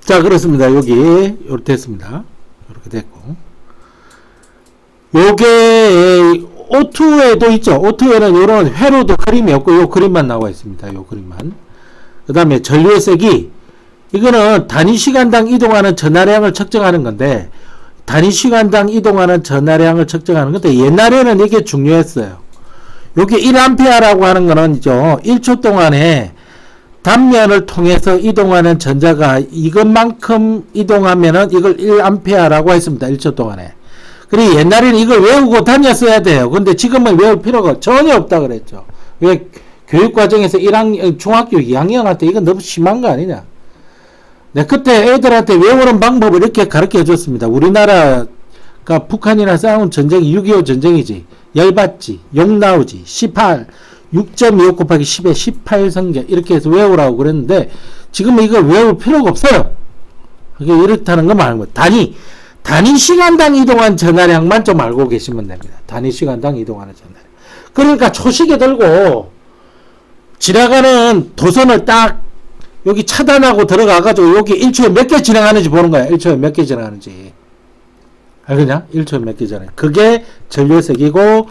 자, 그렇습니다. 여기, 이렇게 됐습니다. 이렇게 됐고. 요게 O2에도 있죠. O2에는 요런 회로도 그림이 없고 요 그림만 나와 있습니다. 요 그림만. 그 다음에 전류의 세기. 이거는 단위 시간당 이동하는 전하량을 측정하는 건데, 단위 시간당 이동하는 전하량을 측정하는 건데, 옛날에는 이게 중요했어요. 요게 1A라고 하는 거는 있죠. 1초 동안에 단면을 통해서 이동하는 전자가 이것만큼 이동하면은 이걸 1A라고 했습니다. 1초 동안에. 그래, 옛날에는 이걸 외우고 다녔어야 돼요. 근데 지금은 외울 필요가 전혀 없다 그랬죠. 왜? 교육과정에서 1학년, 중학교 2학년한테 이건 너무 심한 거 아니냐. 네, 그때 애들한테 외우는 방법을 이렇게 가르쳐 줬습니다. 우리나라가 북한이랑 싸운 전쟁이 6.25 전쟁이지. 열받지, 욕 나오지, 18, 6.25 곱하기 10에 18성경, 이렇게 해서 외우라고 그랬는데, 지금은 이걸 외울 필요가 없어요. 그게 이렇다는 거 말고, 단위 시간당 이동한 전하량만 좀 알고 계시면 됩니다. 단위 시간당 이동하는 전하량. 그러니까 초시계 들고 지나가는 도선을 딱 여기 차단하고 들어가가지고 여기 1초에 몇 개 진행하는지 보는 거야. 1초에 몇 개 진행하는지. 알겠냐? 1초에 몇 개 진행. 그게 전류색이고,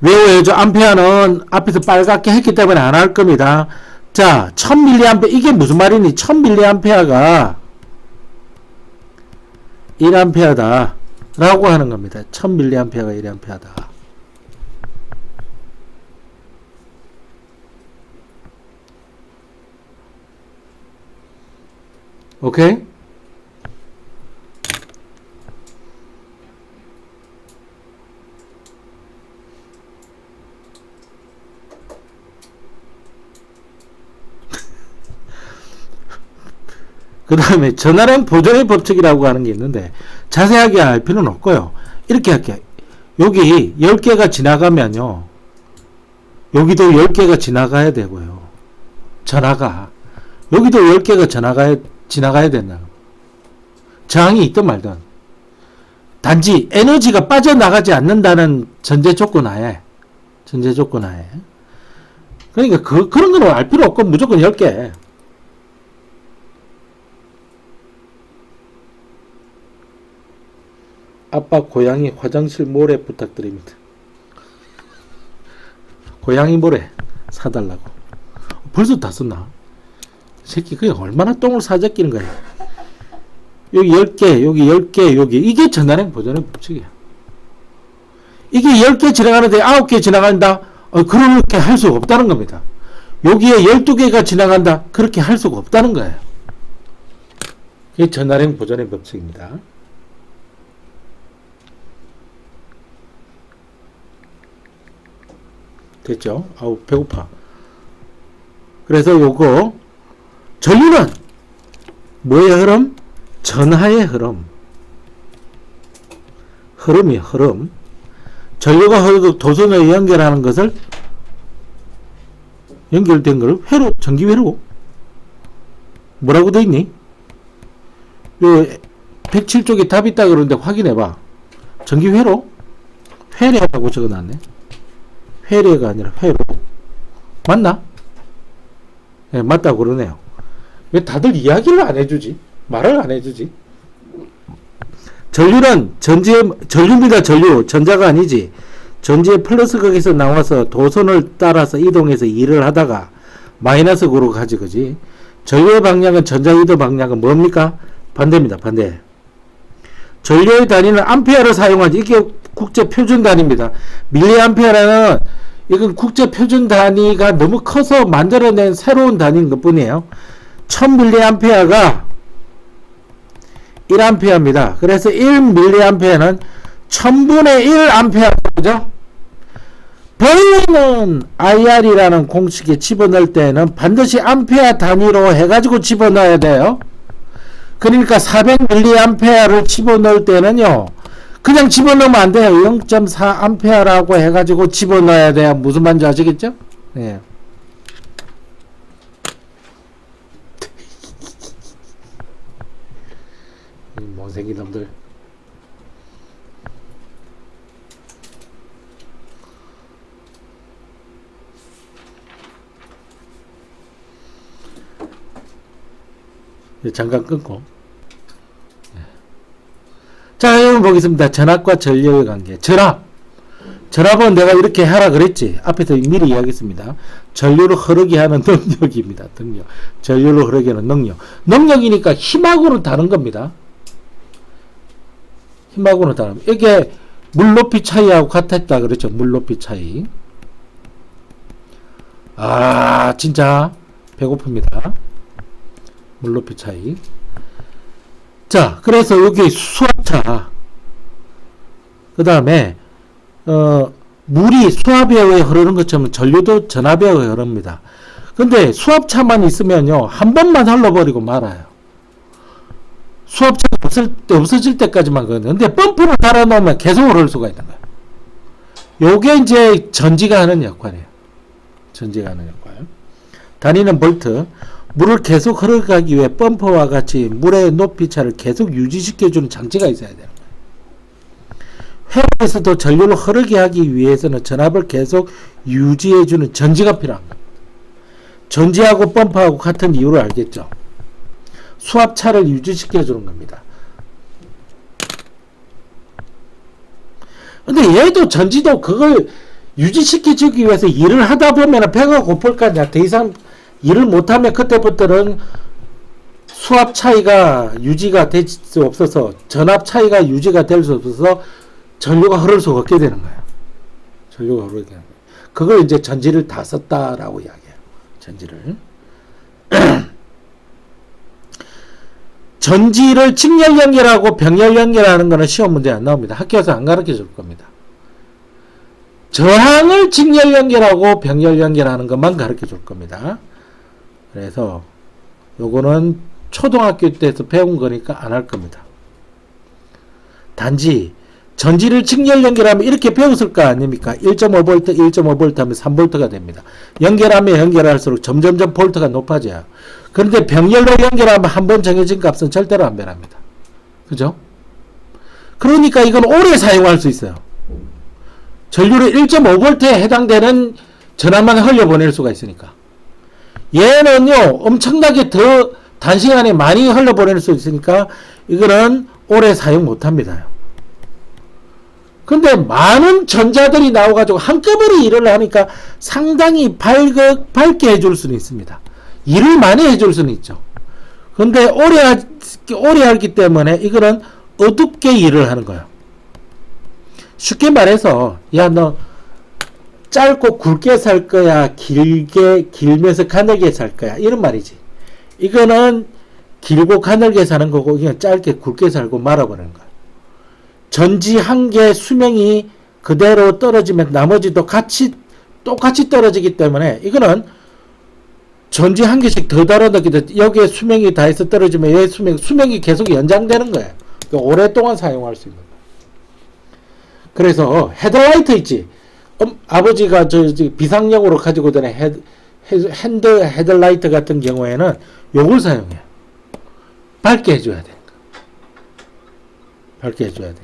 외워야죠. 암페어는 앞에서 빨갛게 했기 때문에 안 할 겁니다. 자, 1000mA, 이게 무슨 말이니? 1000mA가 1A다 라고 하는 겁니다. 1000mA가 1A다. 오케이? 그 다음에 전하량 보존의 법칙이라고 하는 게 있는데 자세하게 알 필요는 없고요. 이렇게 할게요. 여기 10개가 지나가면요. 여기도 10개가 지나가야 되고요. 전하가. 여기도 10개가 지나가야 된다. 저항이 있든 말든. 단지 에너지가 빠져나가지 않는다는 전제 조건 하에. 그러니까 그런 거는 알 필요 없고 무조건 10개. 아빠 고양이 화장실 모래 부탁드립니다. 고양이 모래 사달라고. 벌써 다 썼나? 새끼 그게 얼마나 똥을 사재끼는 거야. 여기 10개, 여기 10개, 여기. 이게 전단행 보존의 법칙이야. 이게 10개 지나가는데 9개 지나간다? 그렇게 할 수가 없다는 겁니다. 여기에 12개가 지나간다? 그렇게 할 수가 없다는 거예요. 이게 전단행 보존의 법칙입니다. 됐죠? 아우 배고파. 그래서 요거 전류는 뭐의 흐름? 전하의 흐름. 흐름이에요. 흐름. 전류가 흐르고 도선에 연결하는 것을 연결된 걸 회로, 전기 회로. 뭐라고 돼 있니? 요 107쪽에 답이 있다 그러는데 확인해봐. 전기 회로? 회례라고 적어놨네. 회례가 아니라 회로. 맞나? 네, 맞다고 그러네요. 왜 다들 이야기를 안 해주지? 말을 안 해주지? 전류는 전류입니다. 전류. 전자가 아니지. 전지의 플러스 극에서 나와서 도선을 따라서 이동해서 일을 하다가 마이너스 극으로 가지, 그지? 전류의 방향은 전자이도 방향은 뭡니까? 반대입니다. 반대. 전류의 단위는 암페어를 사용하지. 이게 국제 표준 단위입니다. 밀리암페어라는 이건 국제 표준 단위가 너무 커서 만들어낸 새로운 단위인 것 뿐이에요. 1000mA가 1A입니다. 그래서 1mA는 1000분의 1A, 그죠? 보이는 IR이라는 공식에 집어넣을 때는 반드시 암페어 단위로 해가지고 집어넣어야 돼요. 그러니까 400mA를 집어넣을 때는요, 그냥 집어넣으면 안 돼요. 0.4A라고 해가지고 집어넣어야 돼요. 무슨 말인지 아시겠죠? 네. 못생긴 놈들. 잠깐 끊고. 자, 여러분 보겠습니다. 전압과 전류의 관계. 전압은 내가 이렇게 하라 그랬지. 앞에서 미리 이야기했습니다. 전류를 흐르게 하는 능력입니다. 능력. 전류를 흐르게 하는 능력. 능력이니까 힘하고는 다른 겁니다. 힘하고는 다른. 이게 물 높이 차이하고 같았다 그랬죠. 물 높이 차이. 아, 진짜 배고픕니다. 물 높이 차이. 자, 그래서 여기 수압차. 그 다음에, 물이 수압에 의해 흐르는 것처럼 전류도 전압에 의해 흐릅니다. 근데 수압차만 있으면요, 한 번만 흘러버리고 말아요. 수압차가 없어질 때까지만 그러는데, 근데 펌프를 달아놓으면 계속 흐를 수가 있는 거예요. 요게 이제 전지가 하는 역할이에요. 전지가 하는 역할. 단위는 볼트. 물을 계속 흘러가기 위해 펌프와 같이 물의 높이차를 계속 유지시켜주는 장치가 있어야 되는 거예요. 회로에서도 전류를 흐르게 하기 위해서는 전압을 계속 유지해주는 전지가 필요한 겁니다. 전지하고 펌프하고 같은 이유를 알겠죠? 수압차를 유지시켜주는 겁니다. 근데 얘도 전지도 그걸 유지시켜주기 위해서 일을 하다 보면 배가 고플 거 아니야. 더 이상 일을 못하면 그때부터는 수압 차이가 유지가 될 수 없어서, 전압 차이가 유지가 될 수 없어서 전류가 흐를 수가 없게 되는 거예요. 전류가 흐르게 되는 거예요. 그걸 이제 전지를 다 썼다라고 이야기해요. 전지를. 전지를 직렬 연결하고 병렬 연결하는 거는 시험 문제 안 나옵니다. 학교에서 안 가르쳐 줄 겁니다. 저항을 직렬 연결하고 병렬 연결하는 것만 가르쳐 줄 겁니다. 그래서 요거는 초등학교 때에서 배운 거니까 안 할 겁니다. 단지 전지를 직렬 연결하면 이렇게 배웠을 거 아닙니까? 1.5V, 1.5V 하면 3V가 됩니다. 연결하면 연결할수록 점점점 볼트가 높아져요. 그런데 병렬로 연결하면 한 번 정해진 값은 절대로 안 변합니다. 그죠? 그러니까 이건 오래 사용할 수 있어요. 전류를 1.5V에 해당되는 전압만 흘려보낼 수가 있으니까. 얘는요, 엄청나게 더 단시간에 많이 흘려보낼 수 있으니까 이거는 오래 사용 못합니다. 근데 많은 전자들이 나와가지고 한꺼번에 일을 하니까 상당히 밝게 해줄 수는 있습니다. 일을 많이 해줄 수는 있죠. 근데 오래 하기 때문에 이거는 어둡게 일을 하는 거예요. 쉽게 말해서, 야, 너 짧고 굵게 살 거야? 길면서 가늘게 살 거야? 이런 말이지. 이거는 길고 가늘게 사는 거고, 그냥 짧게 굵게 살고 말아버리는 거야. 전지 한 개 수명이 그대로 떨어지면 나머지도 똑같이 떨어지기 때문에 이거는 전지 한 개씩 더 달아넣기도 여기에 수명이 다해서 떨어지면 얘 수명이 계속 연장되는 거예요. 그러니까 오랫동안 사용할 수 있는 거예요. 그래서 헤드라이트 있지. 아버지가 비상용으로 가지고 다니는 헤드라이트 같은 경우에는 요걸 사용해요. 밝게 해줘야 되니까. 밝게 해줘야 되니까.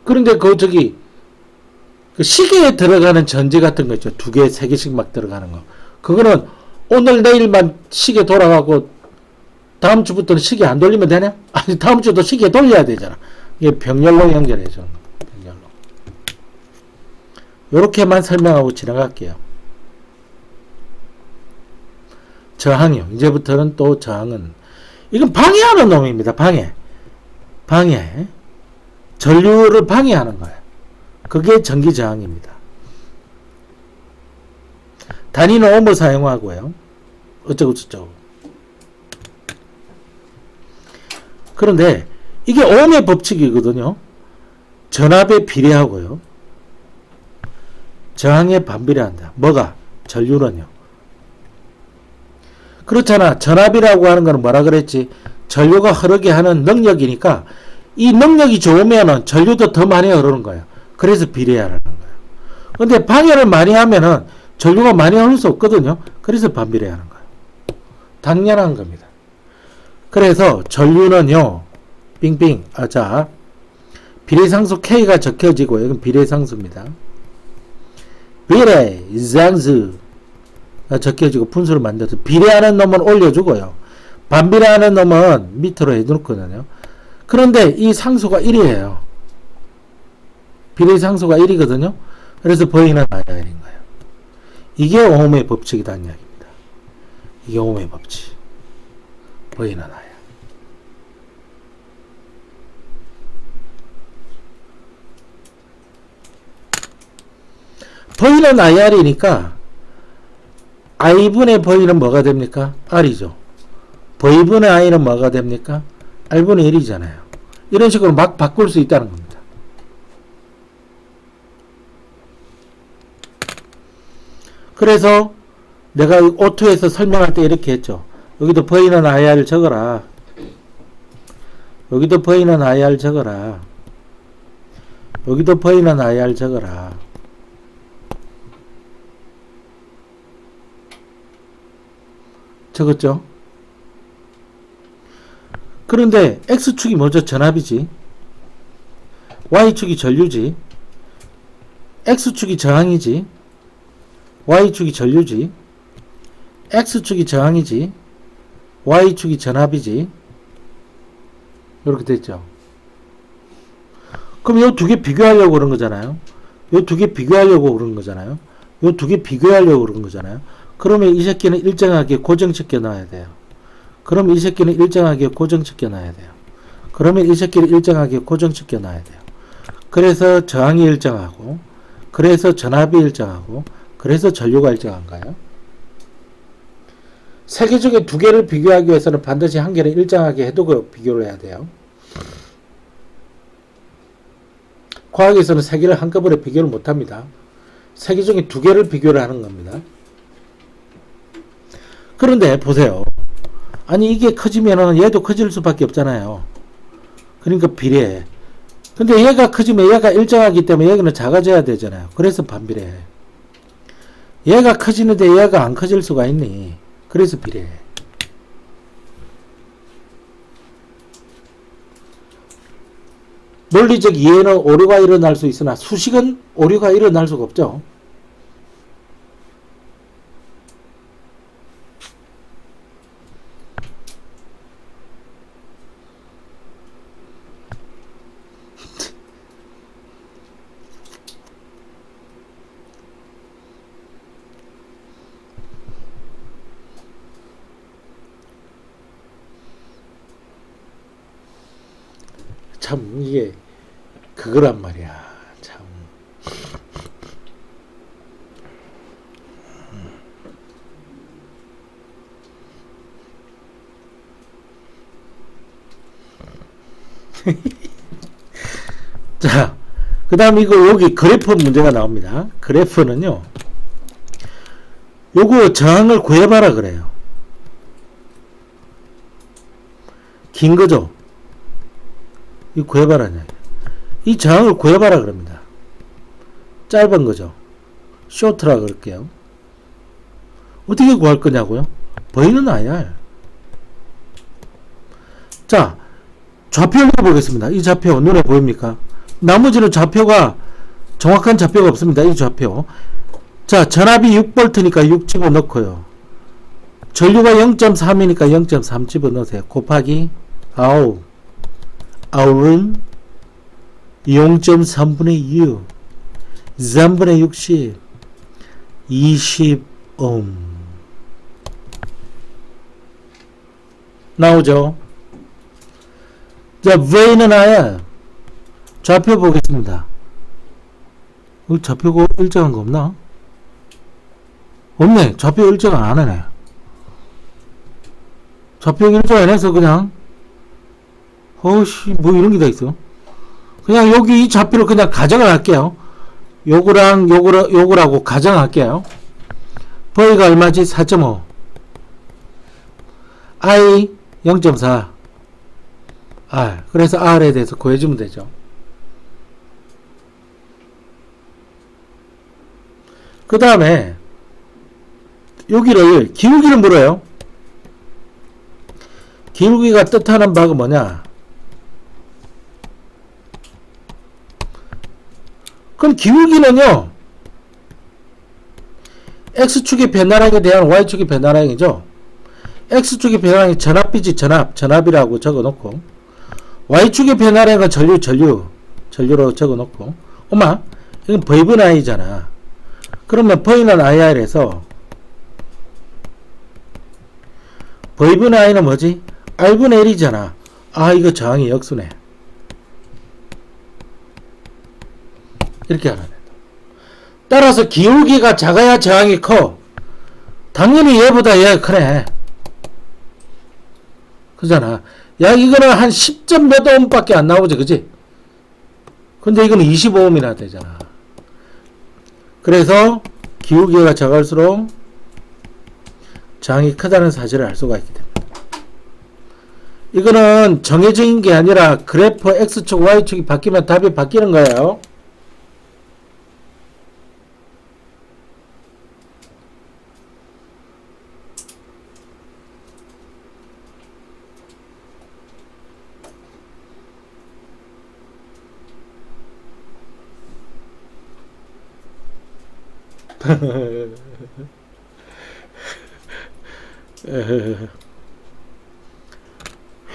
그런데 그 시계에 들어가는 전지 같은 거 있죠. 2개, 3개씩 막 들어가는 거. 그거는 오늘 내일만 시계 돌아가고 다음 주부터는 시계 안 돌리면 되냐? 아니, 다음 주도 시계 돌려야 되잖아. 이게 병렬로 연결해 주는 거. 병렬로. 요렇게만 설명하고 지나갈게요. 저항이요. 이제부터는 또 저항은 이건 방해하는 놈입니다. 방해. 전류를 방해하는 거예요. 그게 전기 저항입니다. 단위는 ohm을 사용하고요. 어쩌고저쩌고. 그런데 이게 ohm의 법칙이거든요. 전압에 비례하고요. 저항에 반비례한다. 뭐가? 전류는요. 그렇잖아. 전압이라고 하는 거는 뭐라 그랬지? 전류가 흐르게 하는 능력이니까 이 능력이 좋으면은 전류도 더 많이 흐르는 거예요. 그래서 비례하라는 거예요. 근데 방해를 많이 하면은 전류가 많이 흐를 수 없거든요. 그래서 반비례하는 거예요. 당연한 겁니다. 그래서 전류는요, 빙빙, 자, 비례상수 K가 적혀지고, 이건 비례상수입니다. 비례상수가 적혀지고 분수를 만들어서 비례하는 놈은 올려주고요. 반비례하는 놈은 밑으로 해놓거든요. 그런데 이 상수가 1이에요. 비례상수가 1이거든요. 그래서 보이는 IR인 거예요. 이게 ohm의 법칙이라는 이야기입니다. 이게 ohm의 법칙. 보이는 IR. 보이는 IR이니까 I분의 V는 뭐가 됩니까? R이죠. V분의 I는 뭐가 됩니까? R분의 1이잖아요. 이런 식으로 막 바꿀 수 있다는 겁니다. 그래서 내가 O2에서 설명할 때 이렇게 했죠. 여기도 V는 IR 적어라. 여기도 V는 IR 적어라. 여기도 V는 IR 적어라. 적었죠? 그런데 X축이 뭐죠? 전압이지. Y축이 전류지. X축이 저항이지. Y축이 전류지. X축이 저항이지. Y축이 전압이지. 이렇게 됐죠. 그럼 이 두 개 비교하려고 그런 거잖아요. 이 두 개 비교하려고 그런 거잖아요. 이 두 개 비교하려고 그런 거잖아요. 그러면 이 새끼는 일정하게 고정시켜 놔야 돼요. 그럼 이 새끼는 일정하게 고정시켜 놔야 돼요. 그러면 이 새끼를 일정하게 고정시켜 놔야 돼요. 그래서 저항이 일정하고, 그래서 전압이 일정하고, 그래서 전류가 일정한가요? 세 개 중에 두 개를 비교하기 위해서는 반드시 한 개를 일정하게 해두고 비교를 해야 돼요. 과학에서는 세 개를 한꺼번에 비교를 못합니다. 세 개 중에 두 개를 비교를 하는 겁니다. 그런데 보세요. 아니 이게 커지면은 얘도 커질 수밖에 없잖아요. 그러니까 비례해. 근데 얘가 커지면 얘가 일정하기 때문에 여기는 작아져야 되잖아요. 그래서 반비례해. 얘가 커지는데 얘가 안 커질 수가 있니? 그래서 비례해. 논리적 이해는 오류가 일어날 수 있으나 수식은 오류가 일어날 수가 없죠. 참 이게 그거란 말이야. 참. 자, 그 다음 이거 여기 그래프 문제가 나옵니다. 그래프는요, 요거 저항을 구해봐라 그래요. 긴 거죠. 이 구해봐라냐. 이 저항을 구해봐라 그럽니다. 짧은 거죠. 쇼트라 그럴게요. 어떻게 구할 거냐고요? V는 IR. 자, 좌표를 보겠습니다. 이 좌표 눈에 보입니까? 나머지는 좌표가 정확한 좌표가 없습니다. 이 좌표. 자, 전압이 6V니까 6 집어넣고요. 전류가 0.3이니까 0.3 집어넣으세요. 곱하기 아울은 0.3분의 6 3분의 60 20옴 나오죠. 자, V는 아야. 좌표 보겠습니다. 좌표가 일정한 거 없나? 없네. 좌표 일정 안 하네. 좌표 일정 안 해서 그냥 뭐 이런 게 다 있어. 그냥 여기 이 좌표를 그냥 가정을 할게요. 요거랑 요거라고 가정할게요. V가 얼마지? 4.5 I 0.4 R. 그래서 R에 대해서 구해주면 되죠. 그 다음에 여기를 기울기를 물어요. 기울기가 뜻하는 바가 뭐냐? 그럼 기울기는요, X축의 변화량에 대한 Y축의 변화량이죠. X축의 변화량이 전압이지, 전압이라고 적어 놓고, Y축의 변화량은 전류로 적어 놓고, 이건 V분 I잖아. 그러면 V는 IR에서, V분 I는 뭐지? R분의 L이잖아. 이거 저항이 역수네. 이렇게 하나 된다. 따라서 기울기가 작아야 저항이 커. 당연히 얘보다 얘가 크네. 그잖아. 야, 이거는 한 10점 몇 ohm밖에 안 나오지, 그지? 근데 이거는 25ohm이나 되잖아. 그래서 기울기가 작을수록 저항이 크다는 사실을 알 수가 있기 때문에. 이거는 정해진 게 아니라 그래프 X축, Y축이 바뀌면 답이 바뀌는 거예요.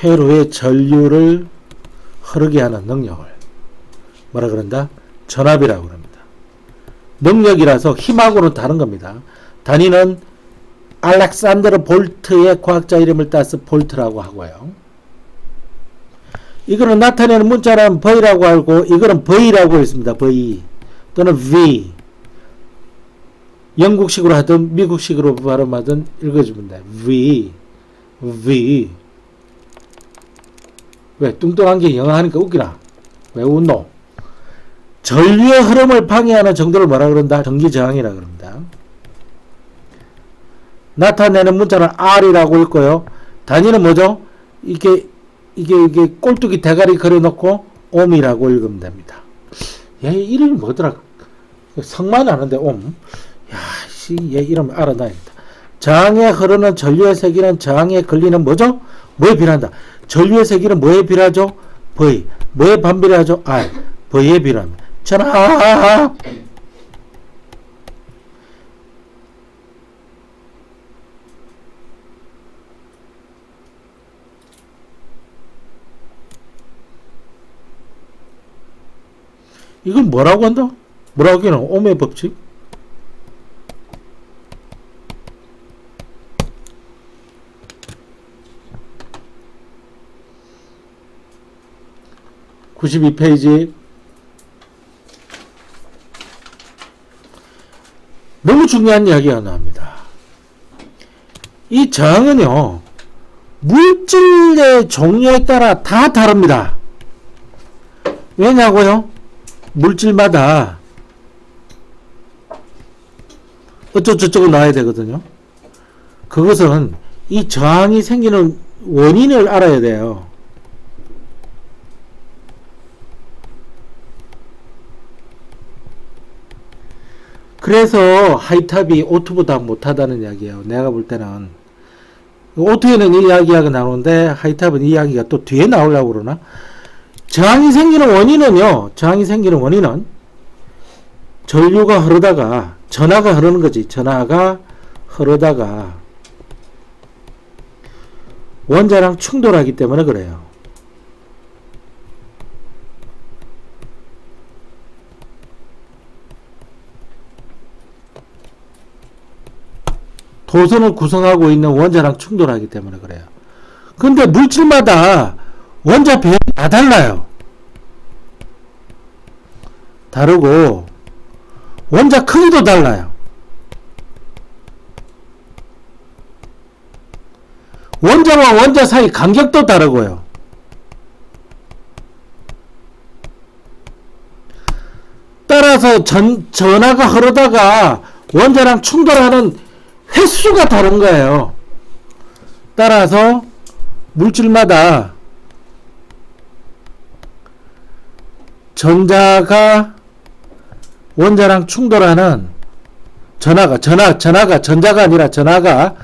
회로의 전류를 흐르게 하는 능력을 뭐라 그런다? 전압이라고 합니다. 능력이라서 힘하고는 다른 겁니다. 단위는 알렉산드르 볼트의 과학자 이름을 따서 볼트라고 하고요. 이거는 나타내는 문자는 V라고 알고, 이거는 V라고 했습니다. V 또는 V. 영국식으로 하든 미국식으로 발음하든 읽어주면 돼. V. 왜? 뚱뚱한 게 영어 하니까 웃기나? 왜 웃노? 전류의 흐름을 방해하는 정도를 뭐라 그런다? 전기저항이라 그럽니다. 나타내는 문자는 R이라고 읽고요. 단위는 뭐죠? 이게 꼴뚜기 대가리 그려놓고 옴이라고 읽으면 됩니다. 얘 이름이 뭐더라? 성만 아는데 옴. 야, 얘 이름 알아놔야겠다. 저항에 흐르는 전류의 세기는 저항에 걸리는 뭐죠? 뭐에 비례한다? 전류의 세기는 뭐에 비례하죠? V. 뭐에 반비례하죠? R. V에 비례합니다. 전하! 이걸 뭐라고 한다? 뭐라고 하기는 옴의 법칙? (92페이지) 너무 중요한 이야기가 나옵니다. 이 저항은요, 물질의 종류에 따라 다 다릅니다. 왜냐고요? 물질마다 어쩌고저쩌고 나와야 되거든요. 그것은 이 저항이 생기는 원인을 알아야 돼요. 그래서 하이탑이 오투보다 못하다는 이야기예요. 내가 볼 때는 오투에는 이 이야기가 나오는데 하이탑은 이 이야기가 또 뒤에 나오려고 그러나? 저항이 생기는 원인은요, 저항이 생기는 원인은 전류가 흐르다가 전하가 흐르는 거지. 전하가 흐르다가 원자랑 충돌하기 때문에 그래요. 도선을 구성하고 있는 원자랑 충돌하기 때문에 그래요. 근데 물질마다 원자 배열이 다 달라요. 다르고 원자 크기도 달라요. 원자와 원자 사이 간격도 다르고요. 따라서 전하가 흐르다가 원자랑 충돌하는 횟수가 다른 거예요. 따라서 물질마다 전자가 원자랑 충돌하는 전자가 아니라 전하가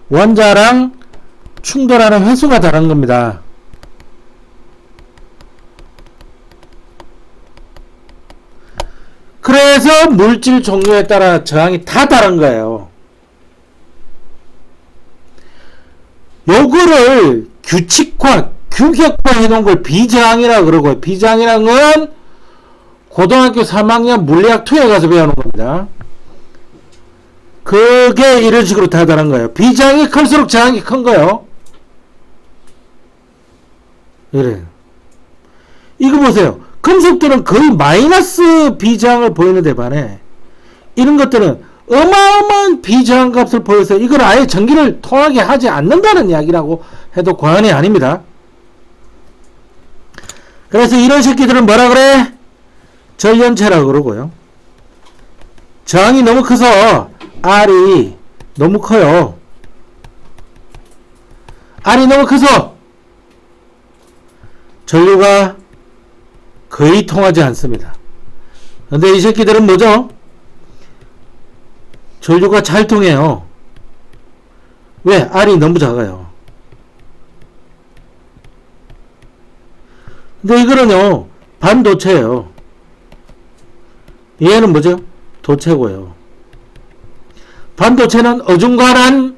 원자랑 충돌하는 횟수가 다른 겁니다. 그래서 물질 종류에 따라 저항이 다 다른 거예요. 요거를 규칙화, 규격화 해놓은 걸 비저항이라고 그러고, 비저항이라는 건 고등학교 3학년 물리학 2에 가서 배우는 겁니다. 그게 이런 식으로 다다른 거예요. 비저항이 클수록 저항이 큰 거예요. 이래. 이거 보세요. 금속들은 거의 마이너스 비저항을 보이는 데 반해 이런 것들은 어마어마한 비저항 값을 보여서 이걸 아예 전기를 통하게 하지 않는다는 이야기라고 해도 과언이 아닙니다. 그래서 이런 새끼들은 뭐라 그래? 전련체라고 그러고요. 저항이 너무 커서 R이 너무 커요. R이 너무 커서 전류가 거의 통하지 않습니다. 근데 이 새끼들은 뭐죠? 전류가 잘 통해요. 왜? R이 너무 작아요. 근데 이거는요, 반도체예요. 얘는 뭐죠? 도체고요. 반도체는 어중간한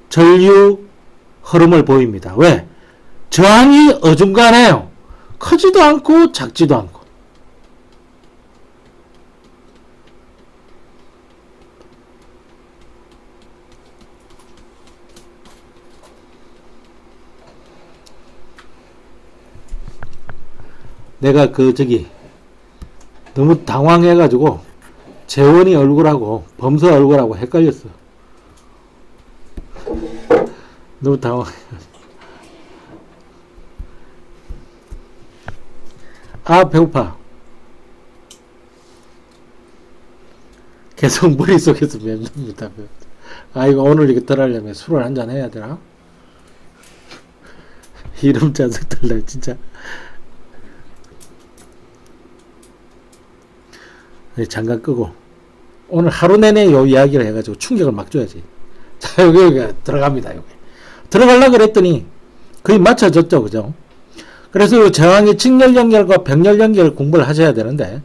전류 흐름을 보입니다. 왜? 저항이 어중간해요. 크지도 않고 작지도 않고. 내가 너무 당황해가지고 재원이 얼굴하고 범서 얼굴하고 헷갈렸어. 너무 당황해가지고. 아, 배고파. 계속 머릿속에서 맴돕니다. 아, 이거 오늘 이거 들으려면 술을 한잔 해야 되나? 이름 짜증 들래, 진짜. 잠깐 끄고 오늘 하루 내내 요 이야기를 해가지고 충격을 막 줘야지. 자, 여기 들어갑니다. 여기 들어가려고 그랬더니 거의 맞춰졌죠, 그죠? 그래서 저항의 직렬 연결과 병렬 연결 공부를 하셔야 되는데